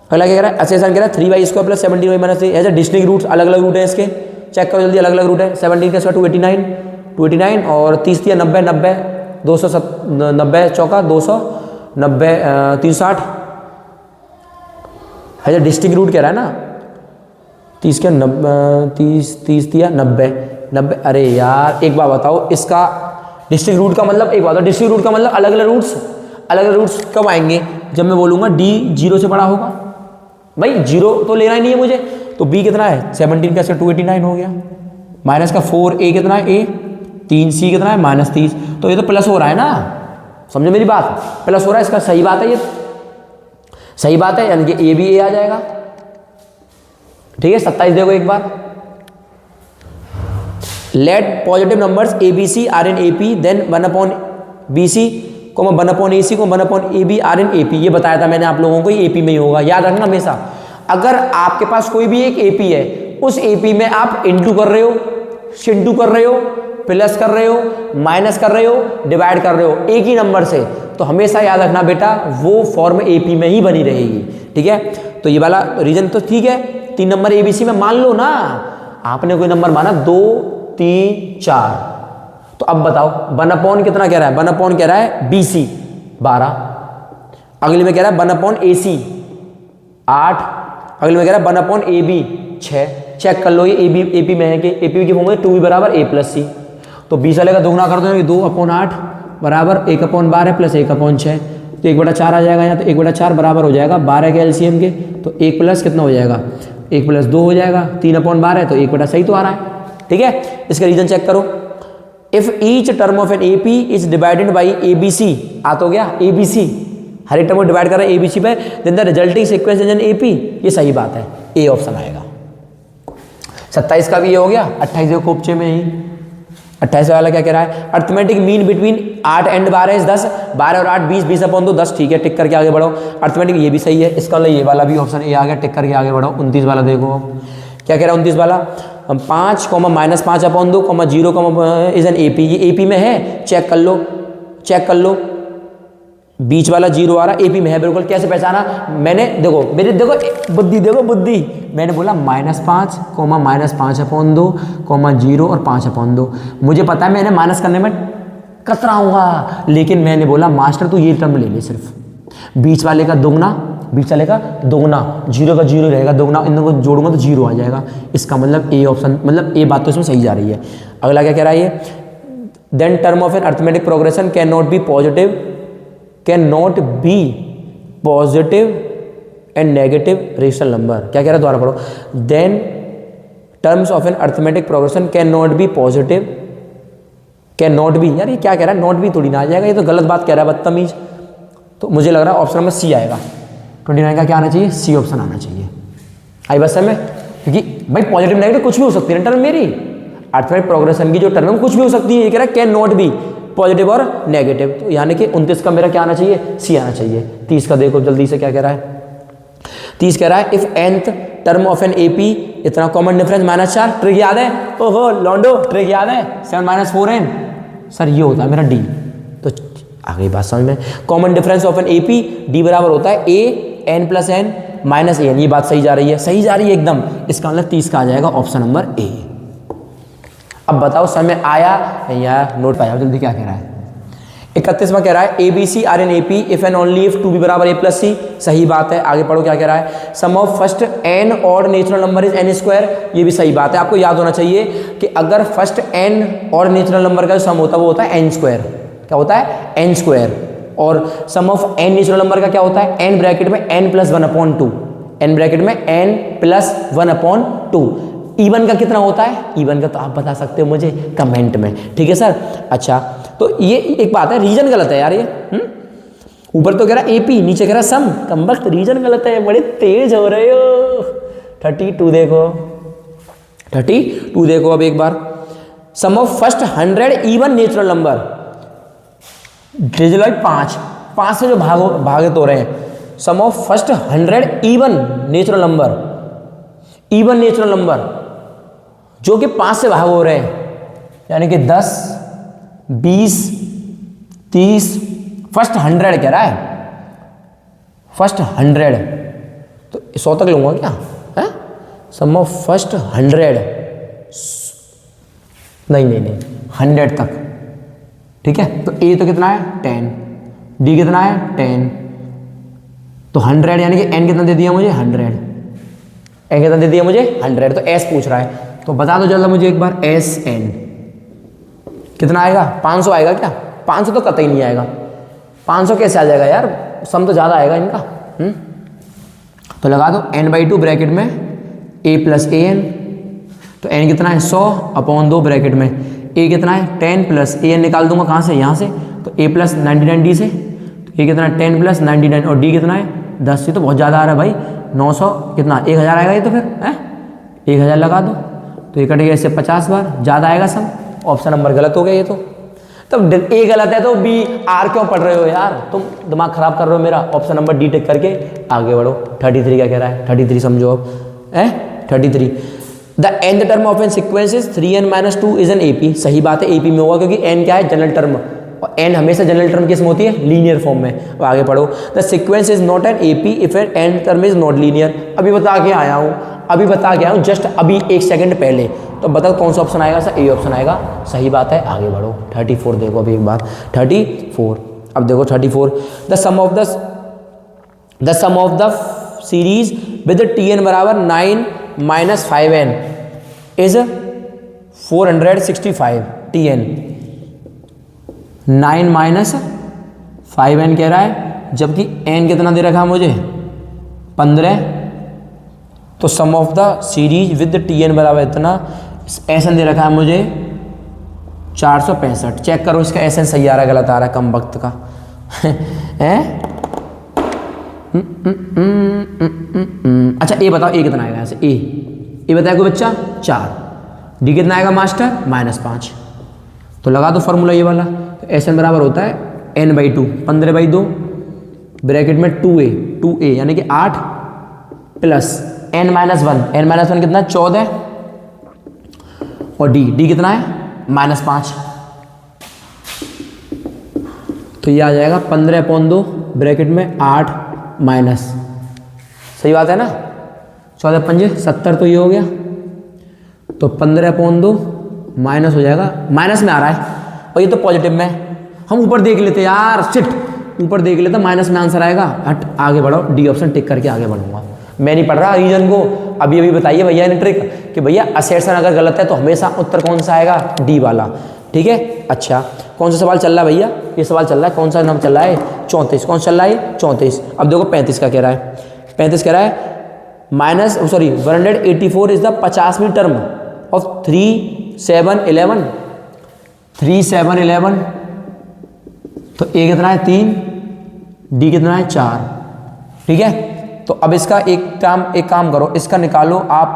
अगला क्या कह रहा है, असेसन कह रहा है 3y square plus 17y minus 3, ऐसे डिस्टिंक्ट रूट्स, अलग अलग रूट है इसके, चेक करो जल्दी, अलग अलग रूट है। 17 का स्क्वायर 289 और 30 3 90 90 290 चौका 290 360, ऐसे डिस्टिंक्ट रूट कह रहा है ना, 30 के 30 दिया 90, अरे यार एक बात बताओ, इसका डिस्ट्रिक्ट रूट का मतलब, एक बात बताओ, डिस्ट्रिक्ट रूट का मतलब अलग अलग रूट्स कब आएंगे, जब मैं बोलूँगा d 0 से बड़ा होगा। भाई 0 तो लेना ही नहीं है मुझे, तो b कितना है 17 का 289 हो गया, माइनस का 4a कितना है a 3c कितना है माइनस 30, तो ये तो प्लस हो रहा है ना, समझो मेरी बात, प्लस हो रहा है, इसका सही बात है, ये सही बात है, यानी कि a भी a आ जाएगा, ठीक है। 27 देखो एक बार, let positive numbers A B C are in A P then 1 B C 1 A C 1 A B are in A P, ये बताया था मैंने आप लोगों को, ये ए पी में ही होगा, याद रखना हमेशा। अगर आपके पास कोई भी एक ए पी है, उस ए पी में आप इंटू कर रहे हो, शिंटू कर रहे हो, प्लस कर रहे हो, माइनस कर रहे हो, डिवाइड कर रहे हो एक ही नंबर से, तो हमेशा याद रखना बेटा वो फॉर्म ए पी में ही बनी रहेगी, ठीक है। तो ये वाला रीजन तो ठीक है, 3 नंबर ए बी सी में मान लो ना, आपने कोई नंबर माना 2 3 4, तो अब बताओ 1 कितना कह रहा है, 1 कह रहा है बी सी 12, अगले में कह रहा है 1 ए सी 8, अगले में कह रहा है 1 ए बी 6, चेक कर लो ये ए पी में है कि ए पी की फॉर्म है 2b बराबर a प्लस सी, तो 20 वाले का दोगुना कर दो, 2/8 बराबर 1/12 प्लस 1/6, तो 1/4 आ जाएगा यहाँ, तो 1/4 बराबर हो जाएगा 12 के एलसीएम के, तो 1 प्लस कितना हो जाएगा 1 प्लस 2 हो जाएगा, 3/12 है तो 1 सही तो आ रहा है, ठीक है। इसका रीजन चेक करो, if each term of an A P is divided by A B C, आ तो गया ए बी सी, हर एक टर्म को डिवाइड कर रहा है ए बी सी पे, then the resulting sequence is an A P, ये सही बात है, ए ऑप्शन आएगा। 27 का भी ये हो गया, 28 देखो कोपचे में ही, 28 वाला क्या कह रहा है, arithmetic mean between 8 and 12 is 10, 12 और 8 20, 20/2 10, ठीक है, टिक करके आगे बढ़ो। अर्थमेटिक ये भी सही है, इसका ये वाला भी ऑप्शन ए आ गया, टिक करके आगे बढ़ो। 29 वाला देखो क्या कह रहा है, 29 वाला 5 minus 5/2 0 is an A P, ये ए पी में है, चेक कर लो बीच वाला 0 आ रहा, AP में है बिल्कुल। कैसे पहचाना मैंने, देखो मेरी देखो बुद्धि, देखो बुद्धि, मैंने बोला -5 कोमा -5/2 कोमा 0 और 5/2। मुझे पता है मैंने माइनस करने में कतराऊंगा, लेकिन मैंने बोला मास्टर तू ये टर्म ले ले, सिर्फ बीच वाले का दोगुना, बीच वाले का दोगुना, 0 का 0 रहेगा, दोगुना इन दोनों को जोड़ूंगा तो 0 आ जाएगा। इसका मतलब ए ऑप्शन, मतलब ए बात तो इसमें सही जा रही है। अगला क्या कह रहा है ये, then term of an arithmetic progression can not be positive and negative rational number. क्या कह रहा है, दोबारा पढ़ो। Then terms of an arithmetic progression can not be positive, can not be, यार ये क्या कह रहा है, नॉट बी थोड़ी ना आ जाएगा, ये तो गलत बात कह रहा है, बदतमीज। तो मुझे लग रहा है ऑप्शन में सी आएगा, 29 का क्या आना चाहिए, सी ऑप्शन आना चाहिए। आई बस में, क्योंकि भाई पॉजिटिव नेगेटिव कुछ भी हो सकती है टर्म मेरी, अरिथमेटिक प्रोग्रेशन की जो टर्म है कुछ भी हो सकती है। ये कह रहा है कैन नॉट बी पॉजिटिव और नेगेटिव, तो यानी कि 29 का मेरा क्या आना चाहिए, सी आना चाहिए। 30 का देखो जल्दी से क्या कह रहा है, 30 कह रहा है if nth term of an AP इतना कॉमन डिफरेंस -4, ट्रिक याद है, ओहो लॉन्डो ट्रिक याद है, 7 - 4n, सर ये होता है मेरा D। तो आगे बात समझ में, common difference of an AP D बराबर होता है A n + n - an। ये बात सही जा रही है, सही जा रही है एकदम। इसका मतलब 30 का आ जाएगा ऑप्शन नंबर A। अब बताओ समय आया या नोट पाया, जल्दी क्या कह रहा है। 31वां कह रहा है ABC are an AP if and only if 2b बराबर A + C। सही बात है, आगे पढ़ो क्या कह रहा है। Sum of first n odd natural number is n²। ये भी सही बात है, आपको याद होना चाहिए कि अगर first n odd natural number का सम होता है वो होता है n²। क्या होता है, n²। और सम ऑफ n नेचुरल नंबर का क्या होता है, n ब्रैकेट में n + 1/2, n ब्रैकेट में n + 1/2। इवन का कितना होता है, इवन का तो आप बता सकते हो मुझे कमेंट में, ठीक है सर। अच्छा तो ये एक बात है, रीजन गलत है यार ये। ऊपर तो कह रहा है AP, नीचे कह रहा है सम, कमबख्त रीजन गलत है, बड़े तेज हो रहे हो। 32 देखो, 32 देखो अब एक बार। Sum of first 100 even natural number digit 5 से जो भागित हो रहे हैं। Sum of first 100 even natural number, even natural number जो कि 5 से भाग हो रहे हैं, यानी कि 10, 20, 30, फर्स्ट 100 कह रहा है, फर्स्ट 100 तो 100 तक लूंगा क्या है, सम ऑफ फर्स्ट 100, नहीं 100 तक, ठीक है। तो A तो कितना है 10, D कितना है 10, तो 100 यानी कि n कितना दे दिया मुझे 100, n कितना दे दिया मुझे 100, तो S पूछ रहा है। तो बता दो जल्दी मुझे एक बार, SN कितना आएगा, 500 आएगा क्या, 500 तो कतई नहीं आएगा, 500 कैसे आ जाएगा यार, सम तो ज़्यादा आएगा इनका। तो लगा दो n/2 ब्रैकेट में A + an, तो n कितना है 100/2 ब्रैकेट में A कितना है 10 + an निकाल दूंगा कहाँ से, यहाँ से, तो A + 99 D से, तो A कितना है 10 + 99 और D कितना है 10 से, तो बहुत ज़्यादा आ रहा है भाई, 900 कितना 1000 आएगा ये, तो फिर है 1000 लगा दो, तो ये कटेगा इससे 50 बार, ज़्यादा आएगा सम। ऑप्शन नंबर गलत हो गया ये तो। तब A गलत है तो B R क्यों पढ़ रहे हो यार, तुम दिमाग खराब कर रहे हो मेरा। ऑप्शन नंबर D टिक करके आगे बढ़ो। 33 क्या कह रहा है, 33 समझो अब है। 33 the nth term of an sequence is 3n - 2 is an AP। सही बात है, AP में होगा क्योंकि n क्या है जनरल टर्म, और n हमेशा जनरल टर्म किस में होती है, लीनियर फॉर्म में। अब आगे पढ़ो। The sequence is not an AP if an n term is not linear. अभी बता के आया हूँ, जस्ट अभी 1 सेकंड पहले। तो बताओ कौन सा ऑप्शन आएगा सर, A ऑप्शन आएगा। सही बात है, आगे बढ़ो। 34 देखो अभी एक बार, 34 अब देखो 34 the sum of the series with Tn बराबर 9 - 5n इज 465 Tn। 9 - 5n कह रहा है, जबकि n कितना दे रखा है मुझे 15। तो sum of the series with Tn बराबर इतना, SN दे रखा है मुझे 465। चेक करो इसका SN सही आ रहा है गलत आ रहा है, कम वक्त का है। अच्छा A बताओ, A कितना आएगा यहाँ से, A बताया कोई बच्चा 4, D कितना आएगा मास्टर -5। तो लगा दो फॉर्मूला ये वाला। तो SN बराबर होता है n/2, 15/2 ब्रैकेट में 2a यानी कि 8 प्लस n - 1 कितना 14 और D कितना है -5। तो ये आ जाएगा 15/2 ब्रैकेट में 8 माइनस, सही बात है ना, 14×5 70, तो ये हो गया। तो 15/2 माइनस हो जाएगा, माइनस में आ रहा है और ये तो पॉजिटिव में है। हम ऊपर देख लेते यार, शिट, ऊपर देख लेते, माइनस में आंसर आएगा। हट, आगे बढ़ो, डी ऑप्शन टिक करके आगे बढ़ूंगा। मैं नहीं पढ़ रहा रीजन को, अभी बताइए भैया ने ट्रिक कि भैया असर्शन अगर गलत है तो हमेशा उत्तर कौन सा आएगा, डी वाला। ठीक है, अच्छा कौन सा सवाल चल रहा है भैया, ये सवाल चल रहा है, कौन सा नाम चल रहा है, 34। कौन चल रहा है, 34। अब देखो 35 का कह रहा है, 35 कह रहा है माइनस, सॉरी 184 इज द 50वीं टर्म ऑफ 3 7 11, 3 7 11, तो ए कितना है 3, डी कितना है 4। ठीक है, तो अब इसका एक काम करो, इसका निकालो आप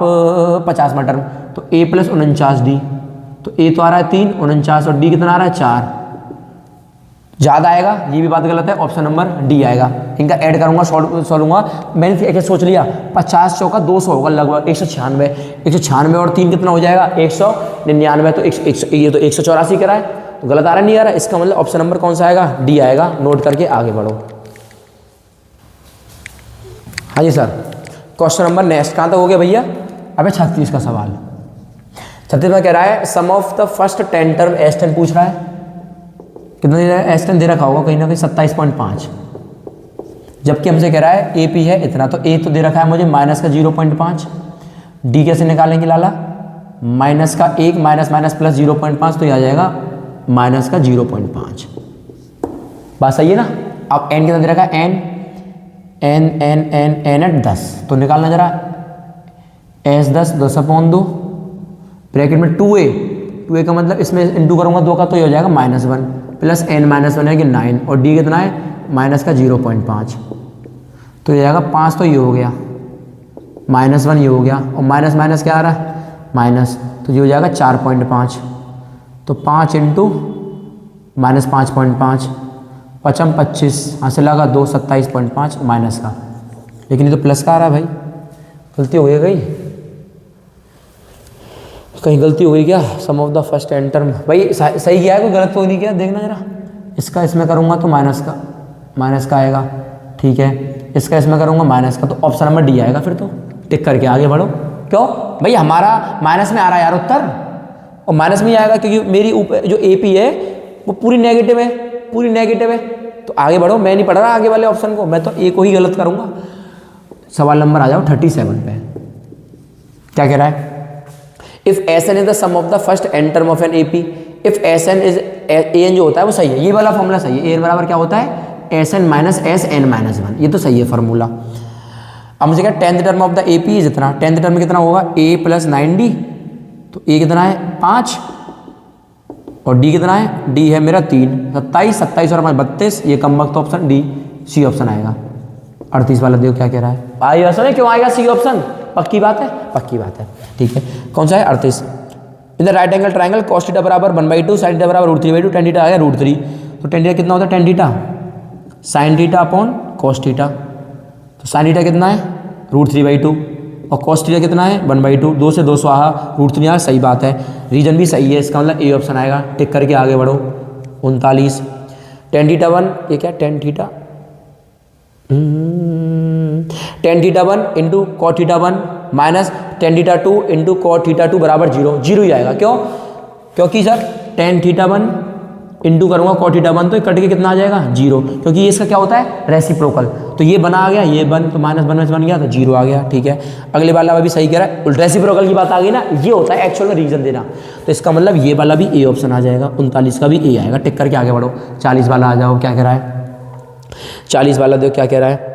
50वां टर्म, तो a + 49d, तो a तो आ रहा है 3, 49 और d कितना आ रहा है 4, ज़्यादा आएगा, ये भी बात गलत है, ऑप्शन नंबर डी आएगा। इनका ऐड करूंगा, सोलूंगा। मैंने एक सोच लिया 50 चौका 200 होगा लगभग 196 और 3 कितना हो जाएगा 199, तो ये तो 184 करा है, तो गलत आ रहा नहीं आ रहा, इसका मतलब ऑप्शन नंबर कौन सा आएगा, डी आएगा। नोट करके आगे बढ़ो। हाँ जी सर, क्वेश्चन नंबर नेक्स्ट कहाँ तक हो गया भैया, अबे 36 का सवाल। 36 में कह रहा है sum of the first 10 term S10 पूछ रहा है, कितना दे रहा है, S10 दे रखा होगा कहीं ना कहीं 27.5, जबकि हमसे कह रहा है AP है इतना, तो A तो दे रखा है मुझे माइनस का 0.5, D कैसे निकालेंगे लाला, माइनस का 1 माइनस प्लस 0.5, तो ये आ जाएगा माइनस का 0.5। बात सही है ना। अब N कितना दे रखा है, N एट 10, तो निकालना जरा, S10 10/2 ब्रैकेट में 2a का मतलब इसमें इंटू करूँगा 2 का, तो ये हो जाएगा -1 प्लस n -1 है कि 9, और d कितना है माइनस का 0.5, तो ये आएगा 5, तो ये हो गया -1, ये हो गया, और माइनस माइनस क्या आ रहा है माइनस, तो ये हो जाएगा 4.5, तो 5 इंटू -5.5, 5 25, यहाँ से लगा 2 27.5 माइनस का, लेकिन ये तो प्लस का आ रहा है भाई, गलती हो गई कहीं गलती हो गई क्या, sum of the first N term, भाई सही किया है, कोई गलत तो नहीं किया, देखना जरा, इसका इसमें करूँगा तो माइनस का आएगा, ठीक है, इसका इसमें करूँगा माइनस का, तो ऑप्शन नंबर डी आएगा फिर तो, टिक करके आगे बढ़ो। क्यों भाई, हमारा माइनस में आ रहा है यार उत्तर, और माइनस में ही आएगा क्योंकि मेरी ऊपर जो AP है वो पूरी नेगेटिव है, तो आगे बढ़ो, मैं नहीं पढ़ रहा आगे वाले ऑप्शन को, मैं तो A को ही गलत करूँगा। सवाल नंबर आ जाओ 37 पे, क्या कह रहा है, if Sn is the sum of the first n term of an AP, if Sn is An जो होता है वो सही है, ये वाला फॉर्मूला सही है, An बराबर क्या होता है Sn माइनस Sn माइनस 1, ये तो सही है फार्मूला। अब मुझे क्या 10th term of the AP is इतना, 10th टर्म में कितना होगा A + 9D, तो A कितना है 5 और D कितना है, D है मेरा 3, 27 और 32, ये कम वक्त ऑप्शन D C ऑप्शन आएगा। 38 वाला देखो क्या कह रहा है, आइए सुनिए क्यों आएगा C ऑप्शन, पक्की बात है, ठीक है। कौन सा है 38, in the right angle triangle cos theta बराबर 1/2, sin थीटा बराबर √3/2, tan थीटा आ गया √3, तो tan थीटा कितना होता है, tan theta sin theta upon cos theta, तो sin थीटा कितना है √3/2 और cos थीटा कितना है 1/2, 2 से 2 स्वाहा, √3 आ, सही बात है, रीजन भी सही है, इसका मतलब A ऑप्शन आएगा, टिक करके आगे बढ़ो। 39 tan थीटा 1, ये क्या tan theta tan θ1 into cot θ1 minus tan θ2 into cot θ2 बराबर 0 ही आएगा। क्यों, क्योंकि सर tan θ1 इंटू करूँगा cot θ1 तो कट के कितना आ जाएगा 0, क्योंकि ये इसका क्या होता है रेसिप्रोकल, तो ये बना आ गया, ये बन तो -1 बन गया तो 0 आ गया, ठीक है। अगले वाला भी सही कह रहा है, रेसिप्रोकल की बात आ गई ना, ये होता है एक्चुअल में रीजन देना, तो इसका मतलब ये वाला भी A ऑप्शन आ जाएगा, 39 का भी A आएगा, टिक करके आगे बढ़ो। 40 वाला आ जाओ, क्या कह रहा है 40 वाला देखो क्या कह रहा है,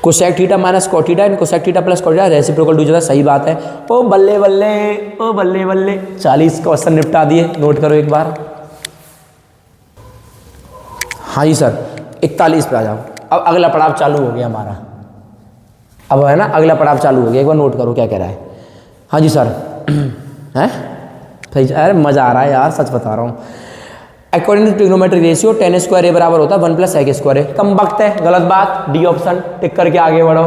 cosec theta minus cot theta and cosec theta plus cot theta reciprocal to each other, सही बात है। ओ बल्ले बल्ले 40 क्वेश्चन निपटा दिए, नोट करो एक बार। हाँ जी सर 41 पे आ जाओ, अब अगला पड़ाव चालू हो गया हमारा, अब है ना अगला पड़ाव चालू हो गया, एक बार नोट करो क्या कह रहा है। हाँ जी सर हैं, अरे मज़ा आ रहा है यार, सच बता रहा हूँ। According to trigonometric ratio tan square A बराबर होता है 1 + sec स्क्वायर A, कम वक्त है, गलत बात, डी ऑप्शन, टिक करके आगे बढ़ो।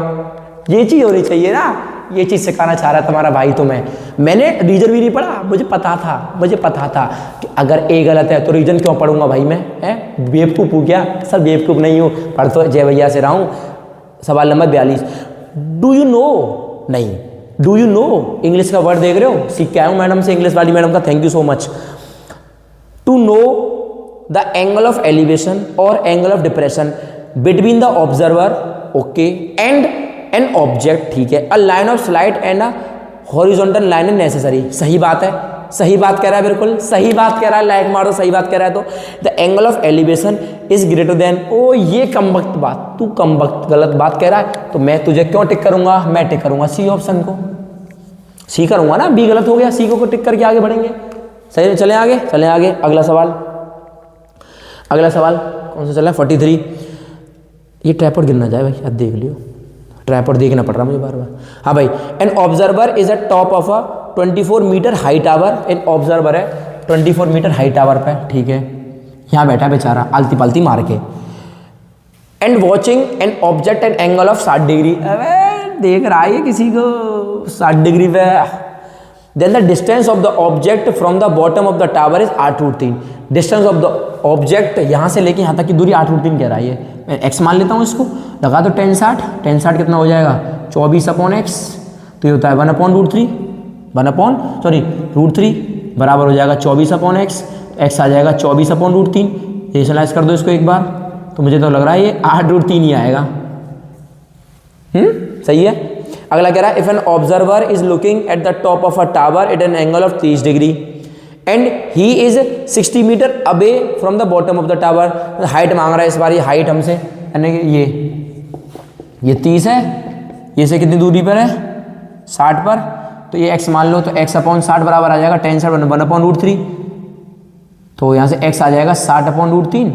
ये चीज़ होनी चाहिए ना, ये चीज़ सिखाना चाह रहा है तुम्हारा भाई तुम्हें। मैंने रीजन भी नहीं पढ़ा, मुझे पता था कि अगर ए गलत है तो रीजन क्यों पढ़ूंगा भाई मैं, है बेवकूफ़ हूँ क्या? सर बेवकूफ़ नहीं हूँ, पढ़ तो जय भैया से रहा हूँ। सवाल नंबर 42, डू यू नो, नहीं डू यू नो इंग्लिश का वर्ड देख रहे हो, सीख के आया हूँ मैडम से, इंग्लिश वाली मैडम का thank you so much. To know the angle of elevation और angle of depression between the observer, okay, and an object, ठीक है, a line of slide and a horizontal line is necessary. सही बात है, सही बात कह रहा है, बिल्कुल सही बात कह रहा है, लाइक मारो सही बात कह रहा है। तो the angle of elevation is greater than, ओ ये कम वक्त बात, तू कम वक्त गलत बात कह रहा है, तो मैं तुझे क्यों टिक करूंगा? मैं टिक करूंगा सी ऑप्शन को, सी करूंगा ना, बी गलत हो गया, सी को टिक करके आगे बढ़ेंगे। सही, चलें आगे, चलें आगे। अगला सवाल कौन सा चला है? 43। ये ट्राइपॉड गिर ना जाए भाई, अब देख लियो, ट्राइपॉड देखना पड़ रहा मुझे बार बार। हाँ भाई, an observer is a top of a 24 metre high tower, an observer है 24 मीटर हाई टावर पे, ठीक है, यहाँ बैठा बेचारा आलती पालती मार के, and watching an object an angle of 60 degree. अरे देख रहा है किसी को 60 डिग्री पे। Then the distance of the object from the bottom of the tower is 8√3। Distance of the object यहाँ से लेके यहाँ तक की दूरी 8√3 कह रहा है। ये मैं एक्स मान लेता हूँ, इसको लगा दो tan 60, tan 60 कितना हो जाएगा? 24/x, तो ये होता है 1/√3, √3 बराबर हो जाएगा 24/x, x आ जाएगा 24/√3। रेशनलाइज कर दो इसको एक बार, तो मुझे तो लग रहा है ये 8√3 ही आएगा। सही है। अगला कह रहा है, if an observer is looking at the top of a tower at an angle of 30 degree and he is 60 metre away from the bottom of the tower. Height मांग रहा है इस बार, ये हाइट हमसे, यानी ये 30 है, ये से कितनी दूरी पर है? 60 पर, तो ये x मान लो, तो x/60 बराबर आ जाएगा tan 60 1/√3, तो यहाँ से x आ जाएगा 60/√3,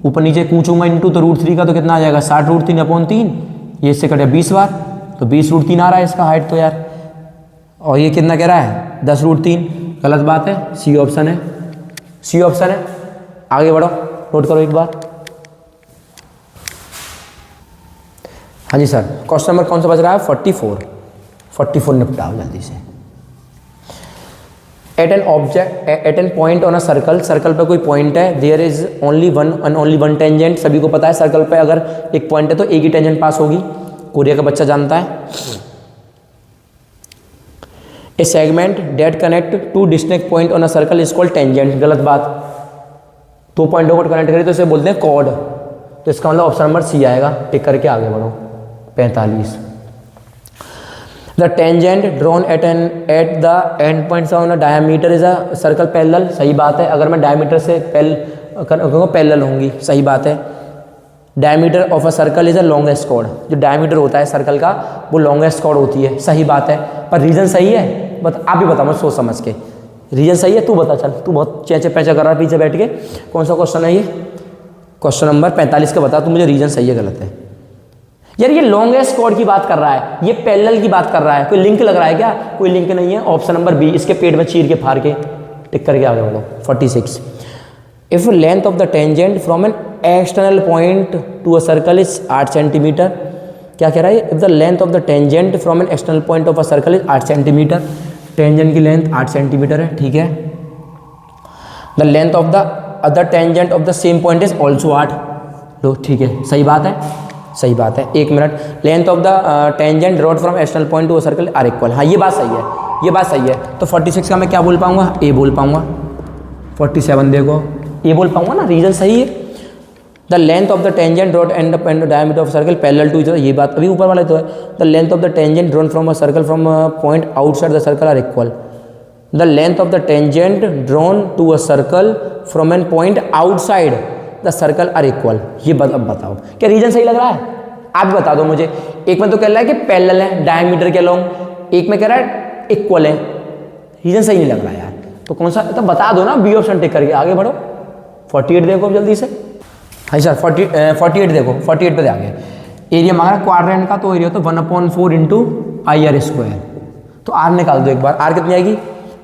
ऊपर नीचे कूचूंगा इंटू, तो √3 का तो कितना आ जाएगा? 60√3/3, ये इससे कटे 20 बार, तो 20√3 आ रहा है इसका हाइट तो यार। और ये कितना कह रहा है? 10√3। गलत बात है, सी ऑप्शन है, सी ऑप्शन है। आगे बढ़ो, नोट करो एक बार। हाँ जी सर, क्वेश्चन नंबर कौन सा बच रहा है? 44 निपटाओ जल्दी से। At an object, at an point on a circle, circle पे कोई पॉइंट है, there is only one tangent. सभी को पता है सर्कल पे अगर एक पॉइंट है तो एक ही टेंजेंट पास होगी, कोरिया का बच्चा जानता है। A segment that connect to distinct point on a circle is called tangent. गलत बात, दो पॉइंटों को कनेक्ट करें तो इसे बोलते हैं कॉर्ड, तो इसका मतलब ऑप्शन नंबर सी आएगा। टिक करके आगे बढ़ो। 45, the tangent drawn at the end points on a diameter is a circle parallel. सही बात है, अगर मैं डायमीटर से पैरेलल होंगी, सही बात है। Diameter of a circle is a longest chord, जो डायमीटर होता है सर्कल का वो लॉन्गेस्ट कॉर्ड होती है। सही बात है, पर रीजन सही है? आप भी बता, मैं सोच समझ के। रीजन सही है? तू बता, चल तू बहुत चेचे पैचा कर रहा है पीछे बैठ के। कौन सा क्वेश्चन है ये? क्वेश्चन नंबर 45 का बता तू मुझे, रीजन सही है गलत है? यार ये लॉन्गेस्ट कॉर्ड की बात कर रहा है, ये पैरेलल की बात कर रहा है, कोई लिंक लग रहा है क्या? कोई लिंक नहीं है। ऑप्शन नंबर बी, इसके पेट में चीर के फाड़ के टिक करके आगे बढ़ो। 46, if length of the tangent from an external point to a circle is 8 centimetre. क्या कह रहा है? If the length of the tangent from an external point of a circle is 8 centimetre. Tangent की लेंथ 8 सेंटीमीटर है, ठीक है। The length of the other tangent of the same point is also 8। लो ठीक है, सही बात है, सही बात है। एक minute, length of the tangent drawed from external point to a circle are equal. हाँ ये बात सही है, ये बात सही है। तो 46 का मैं क्या बोल पाऊंगा? ए बोल पाऊंगा। 47 देखो, ए बोल पाऊंगा ना, रीजन सही है। The length of the tangent drawed and the diameter of circle parallel to each other, ये बात अभी ऊपर वाले तो है। The length of the tangent drawn from a circle from a point outside the circle are equal. The length of the tangent drawn to a circle from an point outside the circle are equal. ये अब बताओ क्या रीजन सही लग रहा है? आप भी बता दो मुझे। एक में तो कह रहा है कि पैरेलल है डायमीटर के लॉन्ग, एक में कह रहा है इक्वल है। रीजन सही नहीं लग रहा यार, तो कौन सा? तो बता दो ना, बी ऑप्शन टिक करके आगे बढ़ो। 48 देखो जल्दी से। हाँ सर, 48 देखो, 48 पे आगे एरिया मांग रहा है क्वाड्रेंट का, तो एरिया तो 1/4 इंटू IR²। तो आर निकाल दो एक बार। आर कितनी आएगी?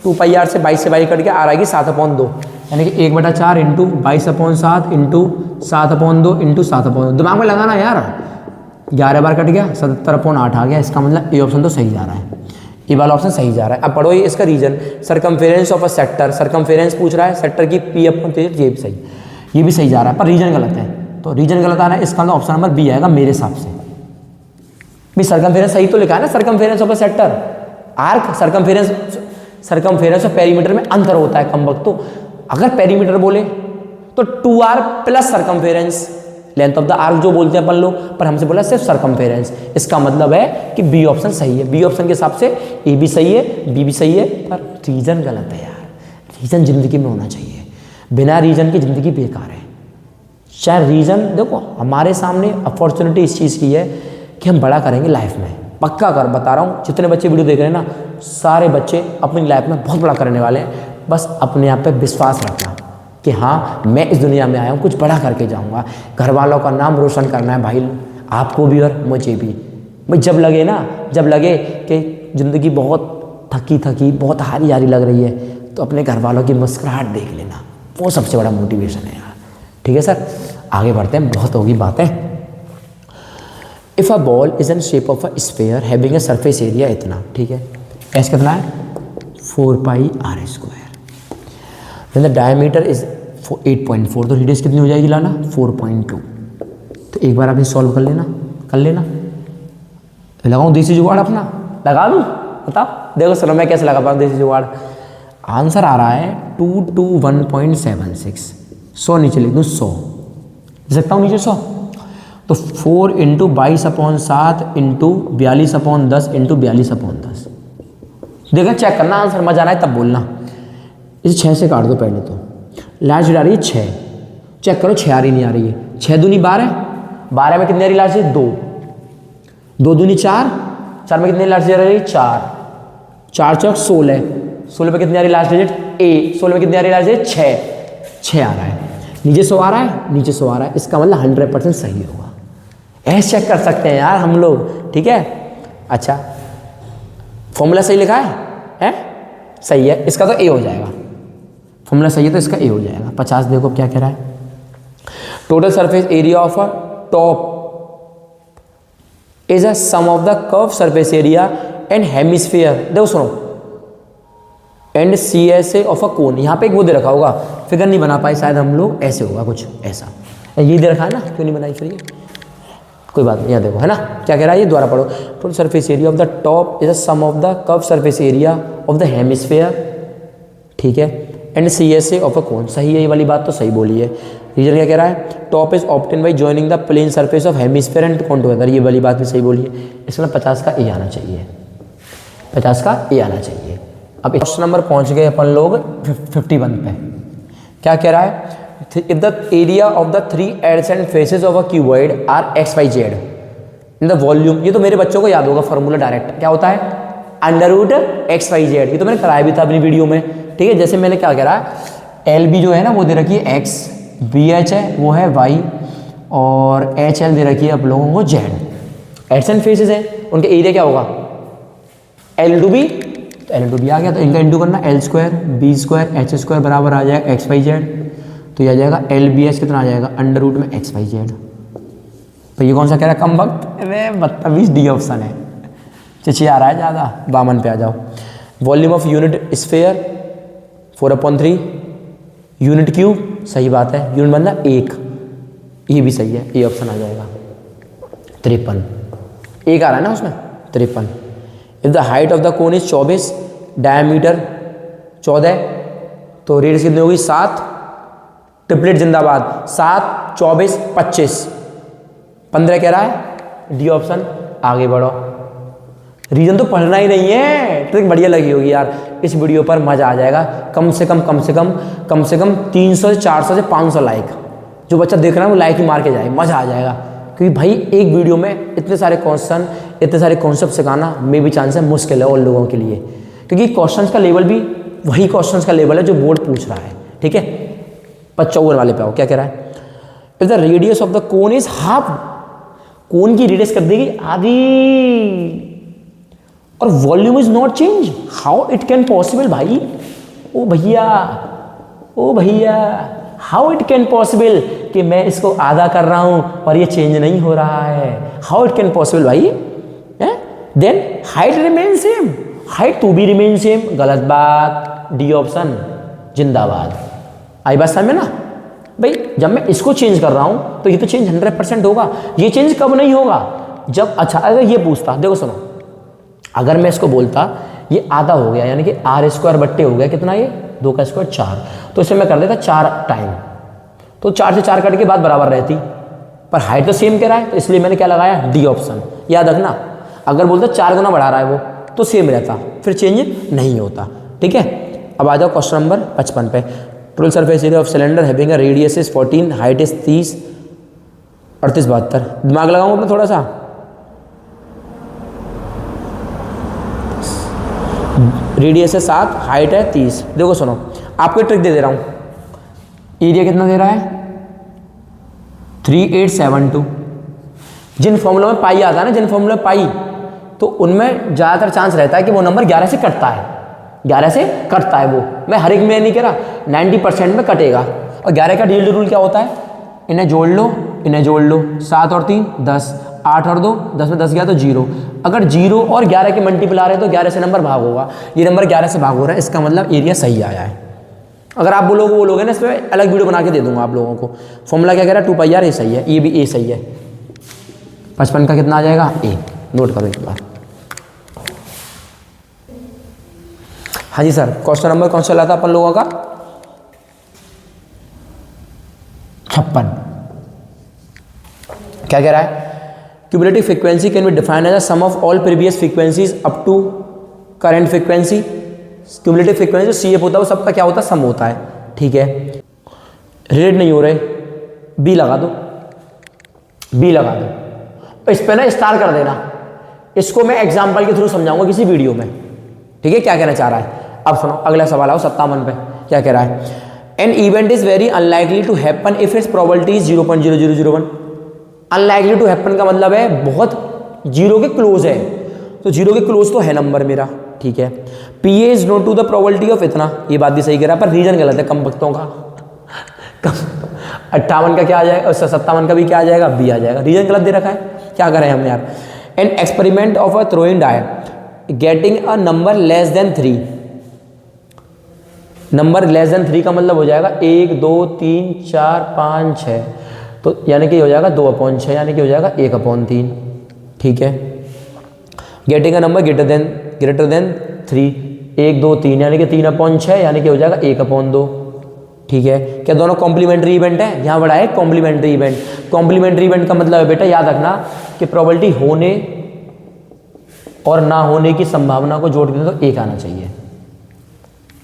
2πr से 22 से 22 कट के आर आएगी 7/2, यानी कि 1/4 इंटू 22/7 इंटू 7/2 इंटू 7/2। दिमाग में लगाना यार, 11 बार कट गया, 77/8 आ गया। इसका मतलब ए ऑप्शन तो सही जा रहा है, ये वाला ऑप्शन सही जा रहा है। अब पढ़ो ये इसका reason, circumference of a sector, circumference पूछ रहा है सेक्टर की P/3, ये भी सही, ये भी सही जा रहा है, पर रीजन गलत है। तो रीजन गलत आ रहा है, इसका मतलब ऑप्शन नंबर बी आएगा मेरे हिसाब से। भी सरकमफेरेंस सही तो लिखा है ना, circumference of a sector, arc circumference और पेरीमीटर में अंतर होता है कम वक्त। तो अगर पेरीमीटर बोले तो 2r plus circumference, length of the arc जो बोलते हैं अपन लोग, पर हमसे बोला सिर्फ सरकमफेरेंस। इसका मतलब है कि बी ऑप्शन सही है। बी ऑप्शन के हिसाब से ए भी सही है, बी भी सही है, पर रीजन गलत है यार। रीजन जिंदगी में होना चाहिए, बिना रीजन की जिंदगी बेकार है। चाहे रीजन देखो, हमारे सामने अपॉर्चुनिटी इस चीज़ की है कि हम बड़ा करेंगे लाइफ में, पक्का कर बता रहा हूँ। जितने बच्चे वीडियो देख रहे हैं ना, सारे बच्चे अपनी लाइफ में बहुत बड़ा करने वाले हैं। बस अपने आप पे विश्वास रखना कि हाँ मैं इस दुनिया में आया हूँ, कुछ बड़ा करके जाऊँगा, घर वालों का नाम रोशन करना है भाई, आपको भी और मुझे भी। भाई जब लगे कि ज़िंदगी बहुत थकी बहुत हारी लग रही है, तो अपने घर वालों की मुस्कुराहट देख लेना, वो सबसे बड़ा मोटिवेशन है यार। ठीक है सर, आगे बढ़ते हैं, बहुत होगी बातें। If a ball is in shape of a sphere having a surface area इतना, ठीक है, एस कितना है 4πr², then the diameter is 8.4, तो रेडियस कितनी हो जाएगी लाना 4.2। तो एक बार आप ये सॉल्व कर लेना। लगाऊं देसी जुगाड़ अपना, लगा लूँ, बताओ देखो सर मैं कैसे लगा पाऊँ देसी जुगाड़। आंसर आ रहा है 221.76, 100 नीचे लिख दूँ, 100 लिख सकता हूँ नीचे 100। तो 4 × 22/7 × 42/10 × 42/10, देखो चेक करना आंसर, मजा आना है तब बोलना। इसे 6 से काट दो पहले, तो लास्ट आ रही है 6, चेक करो 6 आ रही नहीं आ रही है, 6 दूनी 12, 12 में कितनी आ रही लास्ट 2, 2 दूनी 4, 4 में कितनी लास्ट आ रही 4, 4 चौक 16, 16 में कितनी आ रही लास्ट डिजिट A, 16 में कितनी आ रही लास्ट डिजिट 6 आ रहा है, नीचे 100 आ रहा है, नीचे 100 आ रहा है, इसका मतलब 100% सही होगा। ऐसे चेक कर सकते हैं यार हम लोग, ठीक है। अच्छा फॉर्मूला सही लिखा है सही है, इसका तो ए हो जाएगा, फॉर्मूला सही है तो इसका ए हो जाएगा। 50 देखो क्या कह रहा है, total surface area of a top is a sum of the curve surface area and hemisphere, देखो सुनो, and CSA of a cone. यहाँ पे एक वो दे रखा होगा, फिगर नहीं बना पाए शायद हम लोग, ऐसे होगा कुछ ऐसा, ये दे रखा है ना, क्यों नहीं बनाई फिर ये, कोई बात नहीं, यहाँ देखो है ना क्या कह रहा है ये, दोबारा पढ़ो। Total surface area of the top is a sum of the curve surface area of the hemisphere, ठीक है, and CSA of a cone. सही है, ये वाली बात तो सही बोली है। रीजन क्या कह रहा है, top is obtain by joining the plane surface of hemisphere and cone together, ये वाली बात भी सही बोली है। इसमें 50 का ए आना चाहिए, 50 का ए आना चाहिए। अब क्वेश्चन नंबर पहुंच गए अपन लोग 51 पे, क्या कह रहा है, if the area of the 3 adjacent faces of a cuboid are XYZ in the volume, ये तो मेरे बच्चों को याद होगा फॉर्मूला डायरेक्ट, क्या होता है √XYZ, ये तो मैंने कराया भी था अपनी वीडियो में, ठीक है। जैसे मैंने क्या करा, LB जो है ना वो दे रखी है X, BH है वो है Y, और HL दे रखी है आप लोगों को Z। एडजेसेंट फेसेस है, उनके एरिया क्या होगा L/B, तो L/B आ गया, तो इनका इंटू करना L² B² H² बराबर आ जाएगा XYZ, तो ये आ जाएगा LBH कितना आ जाएगा √XYZ। तो ये कौन सा कह रहा है कम वक्त, अरे 22 डी ऑप्शन है, चिची आ रहा है ज़्यादा, 52 पे आ जाओ। Volume of unit sphere 4/3, unit cube सही बात है, यूनिट बनना 1, ये भी सही है, ये ऑप्शन आ जाएगा। 53 1 आ रहा है ना उसमें 53। If the height of the cone is 24, diameter 14, तो रेडियस कितनी होगी 7, ट्रिपलेट जिंदाबाद, 7 24 25 15 कह रहा है, डी ऑप्शन। आगे बढ़ो, रीजन तो पढ़ना ही नहीं है, ट्रिक बढ़िया लगी होगी यार, इस वीडियो पर मजा आ जाएगा। कम से कम 300 से 400 से 500 लाइक, जो बच्चा देख रहा है वो लाइक ही मार के जाए, मजा आ जाएगा। क्योंकि भाई एक वीडियो में इतने सारे क्वेश्चन, इतने सारे कॉन्सेप्ट सिखाना मे भी चांस है मुश्किल है और लोगों के लिए, क्योंकि क्वेश्चन का लेवल भी वही क्वेश्चन का लेवल है जो बोर्ड पूछ रहा है, ठीक है। 55 वाले पे आओ, क्या कह रहा है, if the radius of the cone is half, cone की रेडियस कर देगी आधी, और volume is not change, how it can possible भाई, ओ भैया हाउ इट कैन पॉसिबल कि मैं इसको आधा कर रहा हूँ और ये चेंज नहीं हो रहा है। हाउ इट कैन पॉसिबल भाई? Then height remain same, height to be remain same, गलत बात, डी ऑप्शन जिंदाबाद। आई बात समझ में ना भाई? जब मैं इसको चेंज कर रहा हूँ तो ये तो चेंज 100% होगा। ये चेंज कब नहीं होगा? जब, अच्छा अगर ये पूछता, देखो सुनो, अगर मैं इसको बोलता ये आधा हो गया यानी कि आर स्क्वायर बट्टे हो गया कितना, ये 2 का स्क्वायर 4, तो इसे मैं कर देता 4 टाइम, तो 4 से 4 कट के बाद बराबर रहती, पर हाइट तो सेम कह रहा है तो इसलिए मैंने क्या लगाया, डी ऑप्शन। याद रखना, अगर बोलता 4 गुना बढ़ा रहा है वो तो सेम रहता, फिर चेंज नहीं होता। ठीक है, अब आ जाओ क्वेश्चन नंबर 55 पे। Total surface area of cylinder having a radius is 14, height is 30, 38, 72। दिमाग लगाऊंगा अपना थोड़ा सा। रेडियस है 7, हाइट है 30। देखो सुनो, आपको ट्रिक दे रहा हूं, एरिया कितना दे रहा है 3872। जिन फॉर्मूला में पाई आता है ना, जिन फॉर्मूला में पाई, तो उनमें ज़्यादातर चांस रहता है कि वो नंबर 11 से कटता है, 11 से कटता है वो। मैं हर एक में नहीं कह रहा, 90% में कटेगा। और 11 का डील रूल क्या होता है, इन्हें जोड़ लो, इन्हें जोड़ लो, 7 और 3 10, 8 और 2 10 में 10 गया तो 0। अगर 0 और 11 के मल्टीपल आ रहे हैं तो 11 से नंबर भाग होगा, ये नंबर 11 से भाग हो रहा है, इसका मतलब एरिया सही आया है। अगर आप बोलोगे ना, इस पर अलग वीडियो बना के दे दूंगा आप लोगों को। फॉर्मूला क्या कह रहा है, 2πr, ये सही है, ये भी ए सही है। 55 का कितना आ जाएगा, ए। नोट करो एक बार। हाँ जी सर, क्वेश्चन नंबर कौन सा चला था अपन लोगों का, 56। क्या कह रहा है, cumulative frequency can be defined as a sum of all previous frequencies up to current frequency. Cumulative frequency CF होता है वो सबका क्या होता है, सम होता है। ठीक है, रिलेट नहीं हो रहे, बी लगा दो, बी लगा दो, इस पे ना स्टार कर देना। इसको मैं एग्जाम्पल के थ्रू समझाऊंगा किसी वीडियो में। ठीक है, क्या कहना चाह रहा है, अब सुनो अगला सवाल आओ 57 पे। क्या कह रहा है, an event is very unlikely to happen if its probability is 0.0001। Unlikely to happen का मतलब है बहुत 0 के क्लोज है, तो 0 के क्लोज तो है नंबर मेरा। ठीक है, PA is not to the probability of इतना, ये बात भी सही कह रहा है, पर रीजन गलत है कम वक्तों का। 58 का क्या आ जाएगा, 57 का भी क्या आ जाएगा, बी आ जाएगा, रीजन गलत दे रखा है, क्या करें हम यार। An experiment of a throwing die getting a number less than 3, number less than 3 का मतलब हो जाएगा 1 2 3 4 5 6, तो यानी कि हो जाएगा 2/6, यानी कि हो जाएगा 1/3। ठीक है, getting a number greater than 3, 1 2 3 यानी कि 3/6, यानी कि हो जाएगा 1/2। ठीक है, क्या दोनों कॉम्प्लीमेंट्री इवेंट है, यहाँ बड़ा है कॉम्प्लीमेंट्री इवेंट। कॉम्प्लीमेंट्री इवेंट का मतलब है बेटा याद रखना कि प्रोबेबिलिटी होने और ना होने की संभावना को जोड़ के तो 1 आना चाहिए।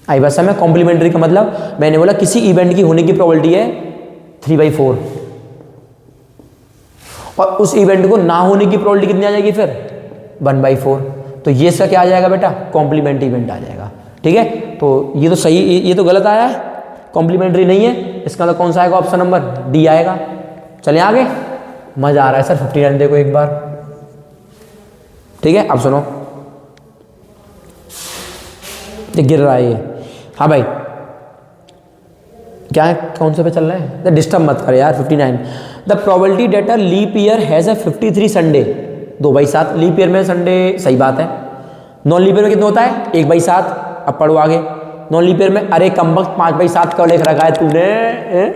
आई बात समझ में, कॉम्प्लीमेंट्री का मतलब मैंने बोला किसी इवेंट की होने की प्रोबेबिलिटी है 3/4 और उस इवेंट को ना होने की प्रोबेबिलिटी कितनी आ जाएगी फिर 1/4, तो ये इसका क्या आ जाएगा बेटा, कॉम्प्लीमेंट्री इवेंट आ जाएगा। ठीक है, तो ये तो सही, ये तो गलत आया है, कॉम्प्लीमेंट्री नहीं है, इसका तो कौन सा आएगा, ऑप्शन नंबर डी आएगा। चलिए आगे, मजा आ रहा है सर 59 देखो एक बार। ठीक है, अब सुनो, ये गिर रहा है ये, हाँ भाई क्या है, कौन से पे चल रहा है, डिस्टर्ब मत कर यार। 59, the probability that a leap year has a 53 Sunday, 2/7। Leap year में संडे सही बात है। नॉन लीप ईयर में कितना होता है, 1/7। अब पढ़ो आगे, नॉन लीप ईयर में, अरे कम वक्त 5/7 का लिख रखा है तूने,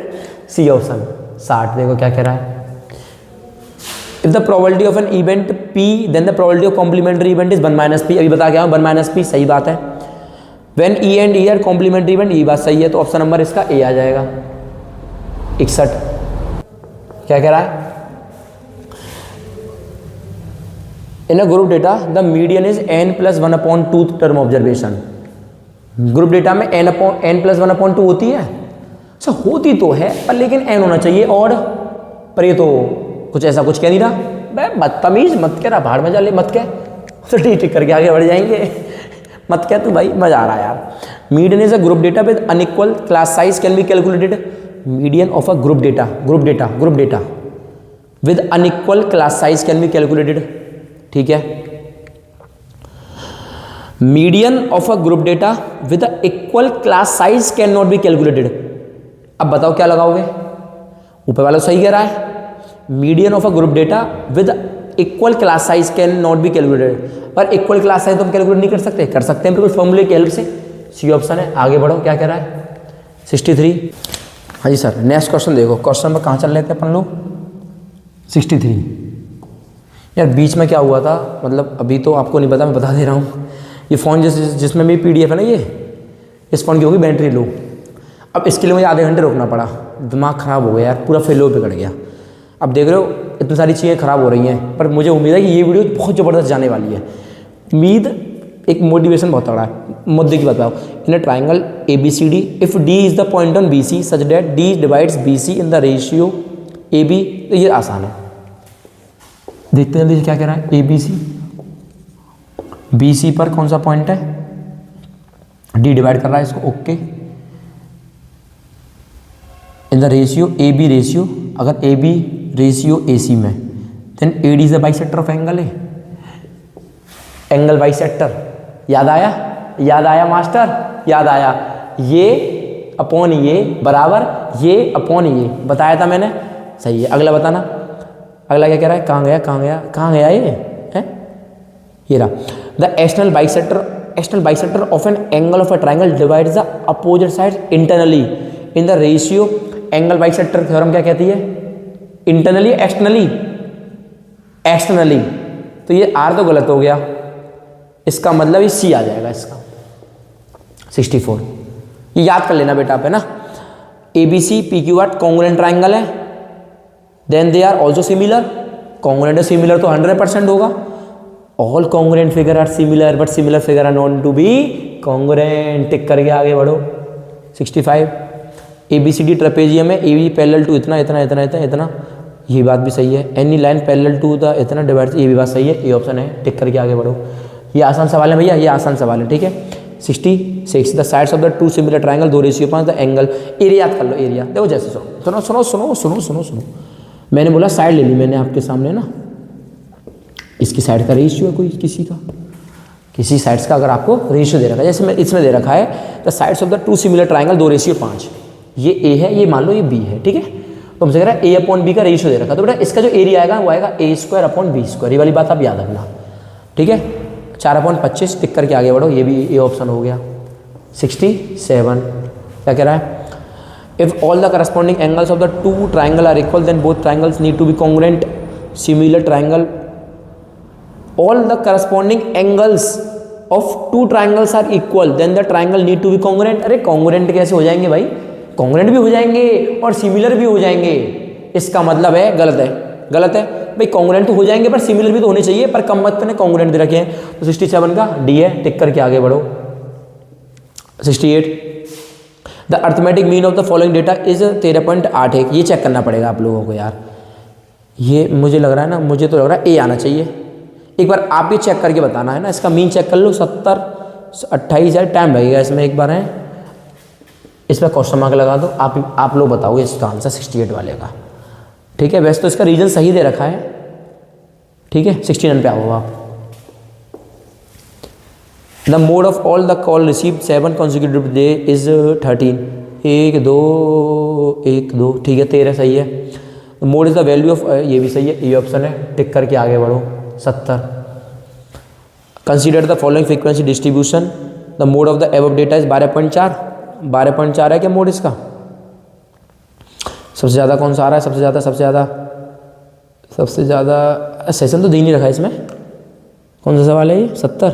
सी ऑप्शन 60। देखो क्या कह रहा है, if the probability of an event P then the probability of complementary event is 1 - P। अभी बता गया हूँ 1 - P सही बात है। When E and E are complementary event, ये बात सही है, तो ऑप्शन नंबर इसका A आ जाएगा 61। क्या कह रहा है, in a group data the median is n+1/2 term observation. Group data में n+1/2 होती है, अच्छा होती तो है पर लेकिन n होना चाहिए और, पर ये तो कुछ ऐसा कुछ कह नहीं रहा, भाई बदतमीज मत कह रहा, भाड़ में जा ले मत कह, तो ठीक करके आगे बढ़ जाएंगे, मत कह तू भाई, मजा आ रहा है यार। Median is a group data with unequal class size can be calculated. Median of a group data with unequal class size can be calculated. ठीक है, median of a group data with equal class size can not be calculated. अब बताओ क्या लगाओगे, ऊपर वाला सही कह रहा है, median of a group data with equal class size can not be calculated. पर इक्वल क्लास साइज तो हम कैलकुलेट नहीं कर सकते, कर सकते हैं बिल्कुल फॉर्मूले की हेल्प से। सी ऑप्शन है। आगे बढ़ो, क्या कह रहा है 63। हाँ जी सर, नेक्स्ट क्वेश्चन देखो, क्वेश्चन में कहाँ चल रहे थे अपन लोग 63। यार बीच में क्या हुआ था, मतलब अभी तो आपको नहीं पता, मैं बता दे रहा हूँ। ये फ़ोन जिसमें मेरी PDF है ना, ये इस फ़ोन की होगी बैटरी लो। अब इसके लिए मुझे आधे घंटे रोकना पड़ा, दिमाग ख़राब हो गया यार, पूरा फेलो पे कट गया। अब देख रहे हो इतनी सारी चीज़ें ख़राब हो रही हैं, पर मुझे उम्मीद है कि ये वीडियो बहुत ज़बरदस्त जाने वाली है। उम्मीद, एक मोटिवेशन बहुत तगड़ा है। मुद्दे की बताओ, in a triangle ABCD if D is the point on BC such that D divides BC in the ratio AB। तो ये आसान है, देखते हैं जल्दी क्या कह रहा है। ABC, BC पर कौन सा पॉइंट है, D डिवाइड कर रहा है इसको, okay. In the ratio AB ratio, अगर AB रेशियो AC में, then AD is the bisector of angle है, एंगल बाइसेक्टर। याद आया, याद आया मास्टर, याद आया। ये अपॉन ये बराबर ये अपॉन ये, बताया था मैंने, सही है। अगला बताना, अगला क्या कह रहा है, कहाँ गया कहाँ गया कहाँ गया ये है, ये रहा। The external bisector of N angle of a triangle divides the opposite side internally in the ratio. Angle bisector theorem क्या कहती है, इंटरनली एक्सटर्नली, एक्सटर्नली। तो ये R तो गलत हो गया, इसका मतलब ये C आ जाएगा इसका 64। ये याद कर लेना बेटा आप, है ना। ABC PQR कॉन्ग्रुएंट ट्राइंगल है, then they are also similar. Congruent है, सिमिलर तो 100% होगा। All congruent figure are similar but similar figure are known to be congruent. Tick करके आगे बढ़ो 65। ABCD ट्रेपेजियम है, AB पैरेलल टू इतना इतना इतना इतना इतना, ये बात भी सही है। Any line parallel to the इतना डिवाइड, ये भी बात सही है, ये ऑप्शन है। टिक करके आगे बढ़ो। ये आसान सवाल है भैया, ये आसान सवाल है, ठीक है। 66 the sides of the to similar triangle 2 ratio 5 the angle. Area याद कर लो, एरिया देखो जैसे सुनो सुनो सुनो सुनो सुनो सुनो, मैंने बोला साइड ले ली मैंने आपके सामने ना, इसकी साइड का रेशियो है कोई किसी का, किसी साइड्स का अगर आपको रेशियो दे रखा है, जैसे मैं इसमें दे रखा है the sides of the to similar triangle 2 ratio 5, ये A है, ये मान लो ये B है, ठीक है। तो हमसे कह रहा है A अपॉन B का रेशियो दे रखा है, तो बेटा इसका जो एरिया आएगा वो आएगा A² अपॉन B²। ये वाली बात आप याद रखना, ठीक है। 4/25 टिक करके आगे बढ़ो, ये भी A ऑप्शन हो गया। 67 क्या कह रहा है, if all the corresponding angles of the two triangle are equal then both triangles need to be congruent. Similar triangle, all the corresponding angles of two triangles are equal then the triangle need to be congruent. अरे कॉन्ग्रुएंट कैसे हो जाएंगे भाई, कॉन्ग्रुएंट भी हो जाएंगे और सिमिलर भी हो जाएंगे। इसका मतलब है गलत है, गलत है भाई, कॉन्ग्रुएंट तो हो जाएंगे पर सिमिलर भी तो होने चाहिए, पर कम मत ने कॉन्ग्रुएंट दे रखे हैं। तो 67 का D है, टिक करके आगे बढ़ो। 68 the arithmetic mean of the following data is 13.81। ये चेक करना पड़ेगा आप लोगों को यार, ये मुझे लग रहा है ना, मुझे तो लग रहा है A आना चाहिए। एक बार आप भी चेक करके बताना है ना, इसका मीन चेक कर लो। 70 28 यार टाइम लगेगा इसमें, एक बार है इस पर क्वेश्चन मार्क लगा दो। आप लोग बताओगे इसका आंसर 68 वाले का, ठीक है। वैसे तो इसका रीजन सही दे रखा है, ठीक है। 69 पे आओ आप। The mode of all the call receive 7 consecutive day is 13। 1 2 1 2, ठीक है। 13 सही है। Mode is the value of, ये भी सही है, ये ऑप्शन है। टिक करके आगे बढ़ो। 70 consider the following frequency distribution. The mode of the above data is 12.4। 12.4 है क्या मोड इसका? सबसे ज़्यादा कौन सा आ रहा है? सबसे ज़्यादा सेशन तो दे नहीं रखा है इसमें। कौन सा सवाल है ये? 70।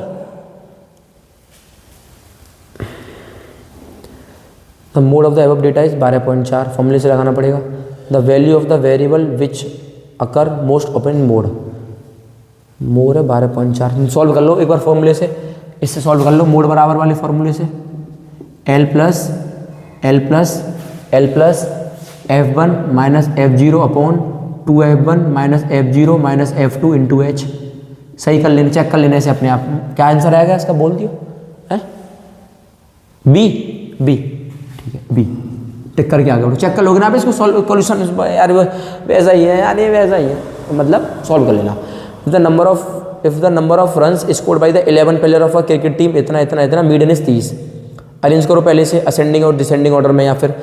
The mode of the above data is 12.4। फॉर्मूले से लगाना पड़ेगा। The value of the variable which occur most open mode. Mode है 12.4। सॉल्व कर लो एक बार फॉर्मूले से, इससे सॉल्व कर लो मोड बराबर वाले फॉर्मूले से। L plus F1 minus F0 upon 2F1 minus F0 minus F2 into H। सही कर लेना, चेक कर लेने से अपने आप। क्या आंसर आएगा इसका बोल दियो है? बी, ठीक है बी। टिक करके आगे बढ़ो। चेक कर लोगे ना आप इसको, सॉल्यूशन यार वैसा ही है यार, ये वैसा ही है, मतलब सॉल्व कर लेना। If the number of runs scored by the 11 player of a cricket team इतना इतना इतना, मीडियन इज 30। अरेंज करो पहले से असेंडिंग और डिसेंडिंग ऑर्डर में, या फिर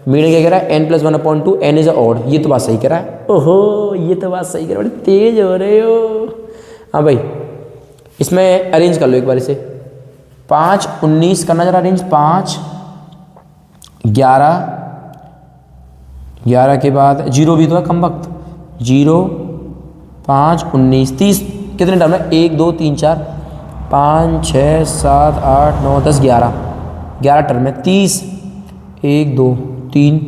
मीडियन क्या कह रहा है, n+1/2, n इज ऑड। ये तो बात सही कह रहा है। ओहो, ये तो बात सही कह रहा है, बड़े तेज हो रहे हो। हाँ भाई, इसमें अरेंज कर लो एक बार इसे। 5 19 करना जरा अरेंज। 5 11 11 के बाद 0 भी तो है कम वक्त। 0 5 19 30 कितने टर्म है, 1 2 3 4 5 6 7 8 9 10 11 11 टर्म है। 30 1 2 3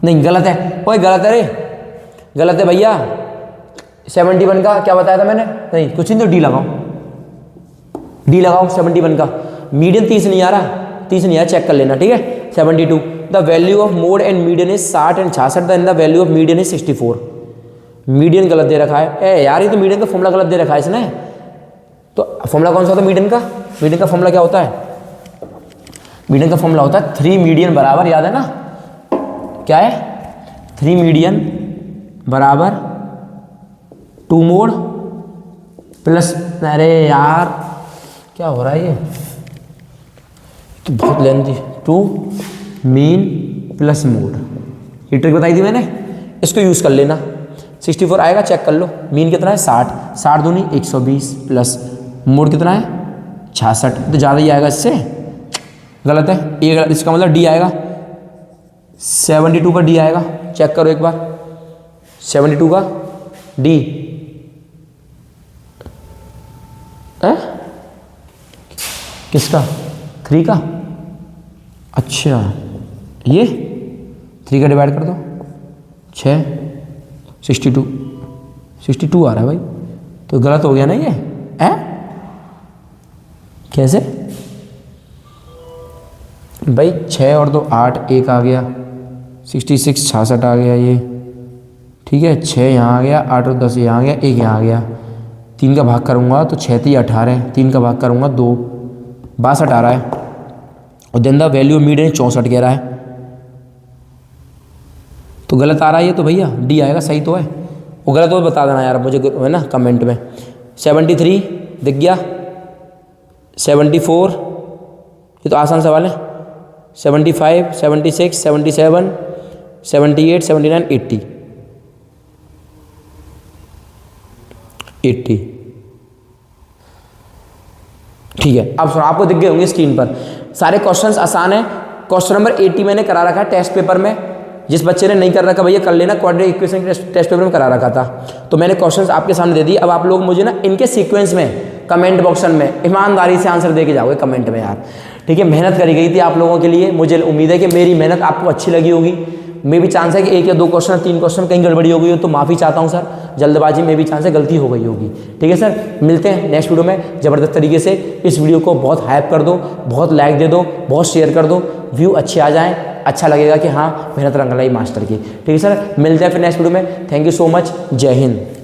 नहीं गलत है, ओए गलत है रे, गलत है भैया। 71 का क्या बताया था मैंने, नहीं कुछ नहीं, तो डी लगाओ, डी लगाओ 71 का। मीडियन 30 नहीं आ रहा, 30 नहीं आया, चेक कर लेना ठीक है। 72 the value of mode and median is 60 and 66 and the value of median is 64। Median गलत दे रखा है। ए यार, ये तो मीडियन का फॉर्मूला गलत दे रखा है इसने। तो फॉर्मूला कौन सा होता है मीडियन का? मीडियन का फॉर्मूला क्या होता है? मीडियन का फॉर्मूला होता है 3 मीडियन बराबर, याद है ना क्या है, 3 मीडियन बराबर 2 मोड प्लस, अरे यार क्या हो रहा है, ये तो बहुत लेंथी, 2 मीन प्लस मोड। ये ट्रिक बताई थी मैंने, इसको यूज़ कर लेना। 64 आएगा, चेक कर लो। मीन कितना है 60, 60 दूनी 120 प्लस मोड कितना है 66, तो ज़्यादा ही आएगा इससे, गलत है ये गलत। इसका मतलब डी आएगा, 72 का डी आएगा, चेक करो एक बार। 72 का डी है किसका, 3 का। अच्छा ये 3 का डिवाइड कर दो 6, 62 आ रहा है भाई, तो गलत हो गया ना ये है। कैसे भाई, 6 और 2 8, 1 आ गया, 66 66 आ गया ये, ठीक है। 6 यहाँ आ गया, 8 और 10 यहाँ आ गया, 1 यहाँ आ गया। 3 का भाग करूँगा तो 6 3 18, 3 का भाग करूँगा 2 62 आ रहा है। और देन द वैल्यू मीडियन 64 कह रहा है, तो गलत आ रहा है ये तो भैया, डी आएगा, सही तो है। वो गलत हो बता देना यार मुझे, है ना, कमेंट में। 73 दिख गया, 74 ये तो आसान सवाल है। 75 76 77 78 79 80 80 ठीक है। अब सुनो, आपको दिख गए होंगे स्क्रीन पर सारे क्वेश्चंस आसान है। क्वेश्चन नंबर 80 मैंने करा रखा है टेस्ट पेपर में, जिस बच्चे ने नहीं कर रखा भैया कर लेना, क्वाड्रेटिक इक्वेशन के टेस्ट पेपर में करा रखा था, तो मैंने क्वेश्चंस आपके सामने दे दिए। अब आप लोग मुझे ना इनके सीक्वेंस में कमेंट बॉक्स में ईमानदारी से आंसर दे के जाओगे कमेंट में यार, ठीक है। मेहनत करी गई थी आप लोगों के लिए, मुझे उम्मीद है कि मेरी मेहनत आपको अच्छी लगी होगी। मे भी चांस है कि 1 या 2 क्वेश्चन 3 क्वेश्चन कहीं गड़बड़ी हो गई हो, तो माफ़ी चाहता हूँ सर, जल्दबाजी में भी चांस है गलती हो गई होगी, ठीक है सर। मिलते हैं नेक्स्ट वीडियो में ज़बरदस्त तरीके से। इस वीडियो को बहुत हाइप कर दो, बहुत लाइक दे दो, बहुत शेयर कर दो, व्यू अच्छे आ जाएँ, अच्छा लगेगा कि हाँ मेहनत रंग लाई मास्टर की, ठीक है सर। मिलते हैं फिर नेक्स्ट वीडियो में। थैंक यू सो मच, जय हिंद।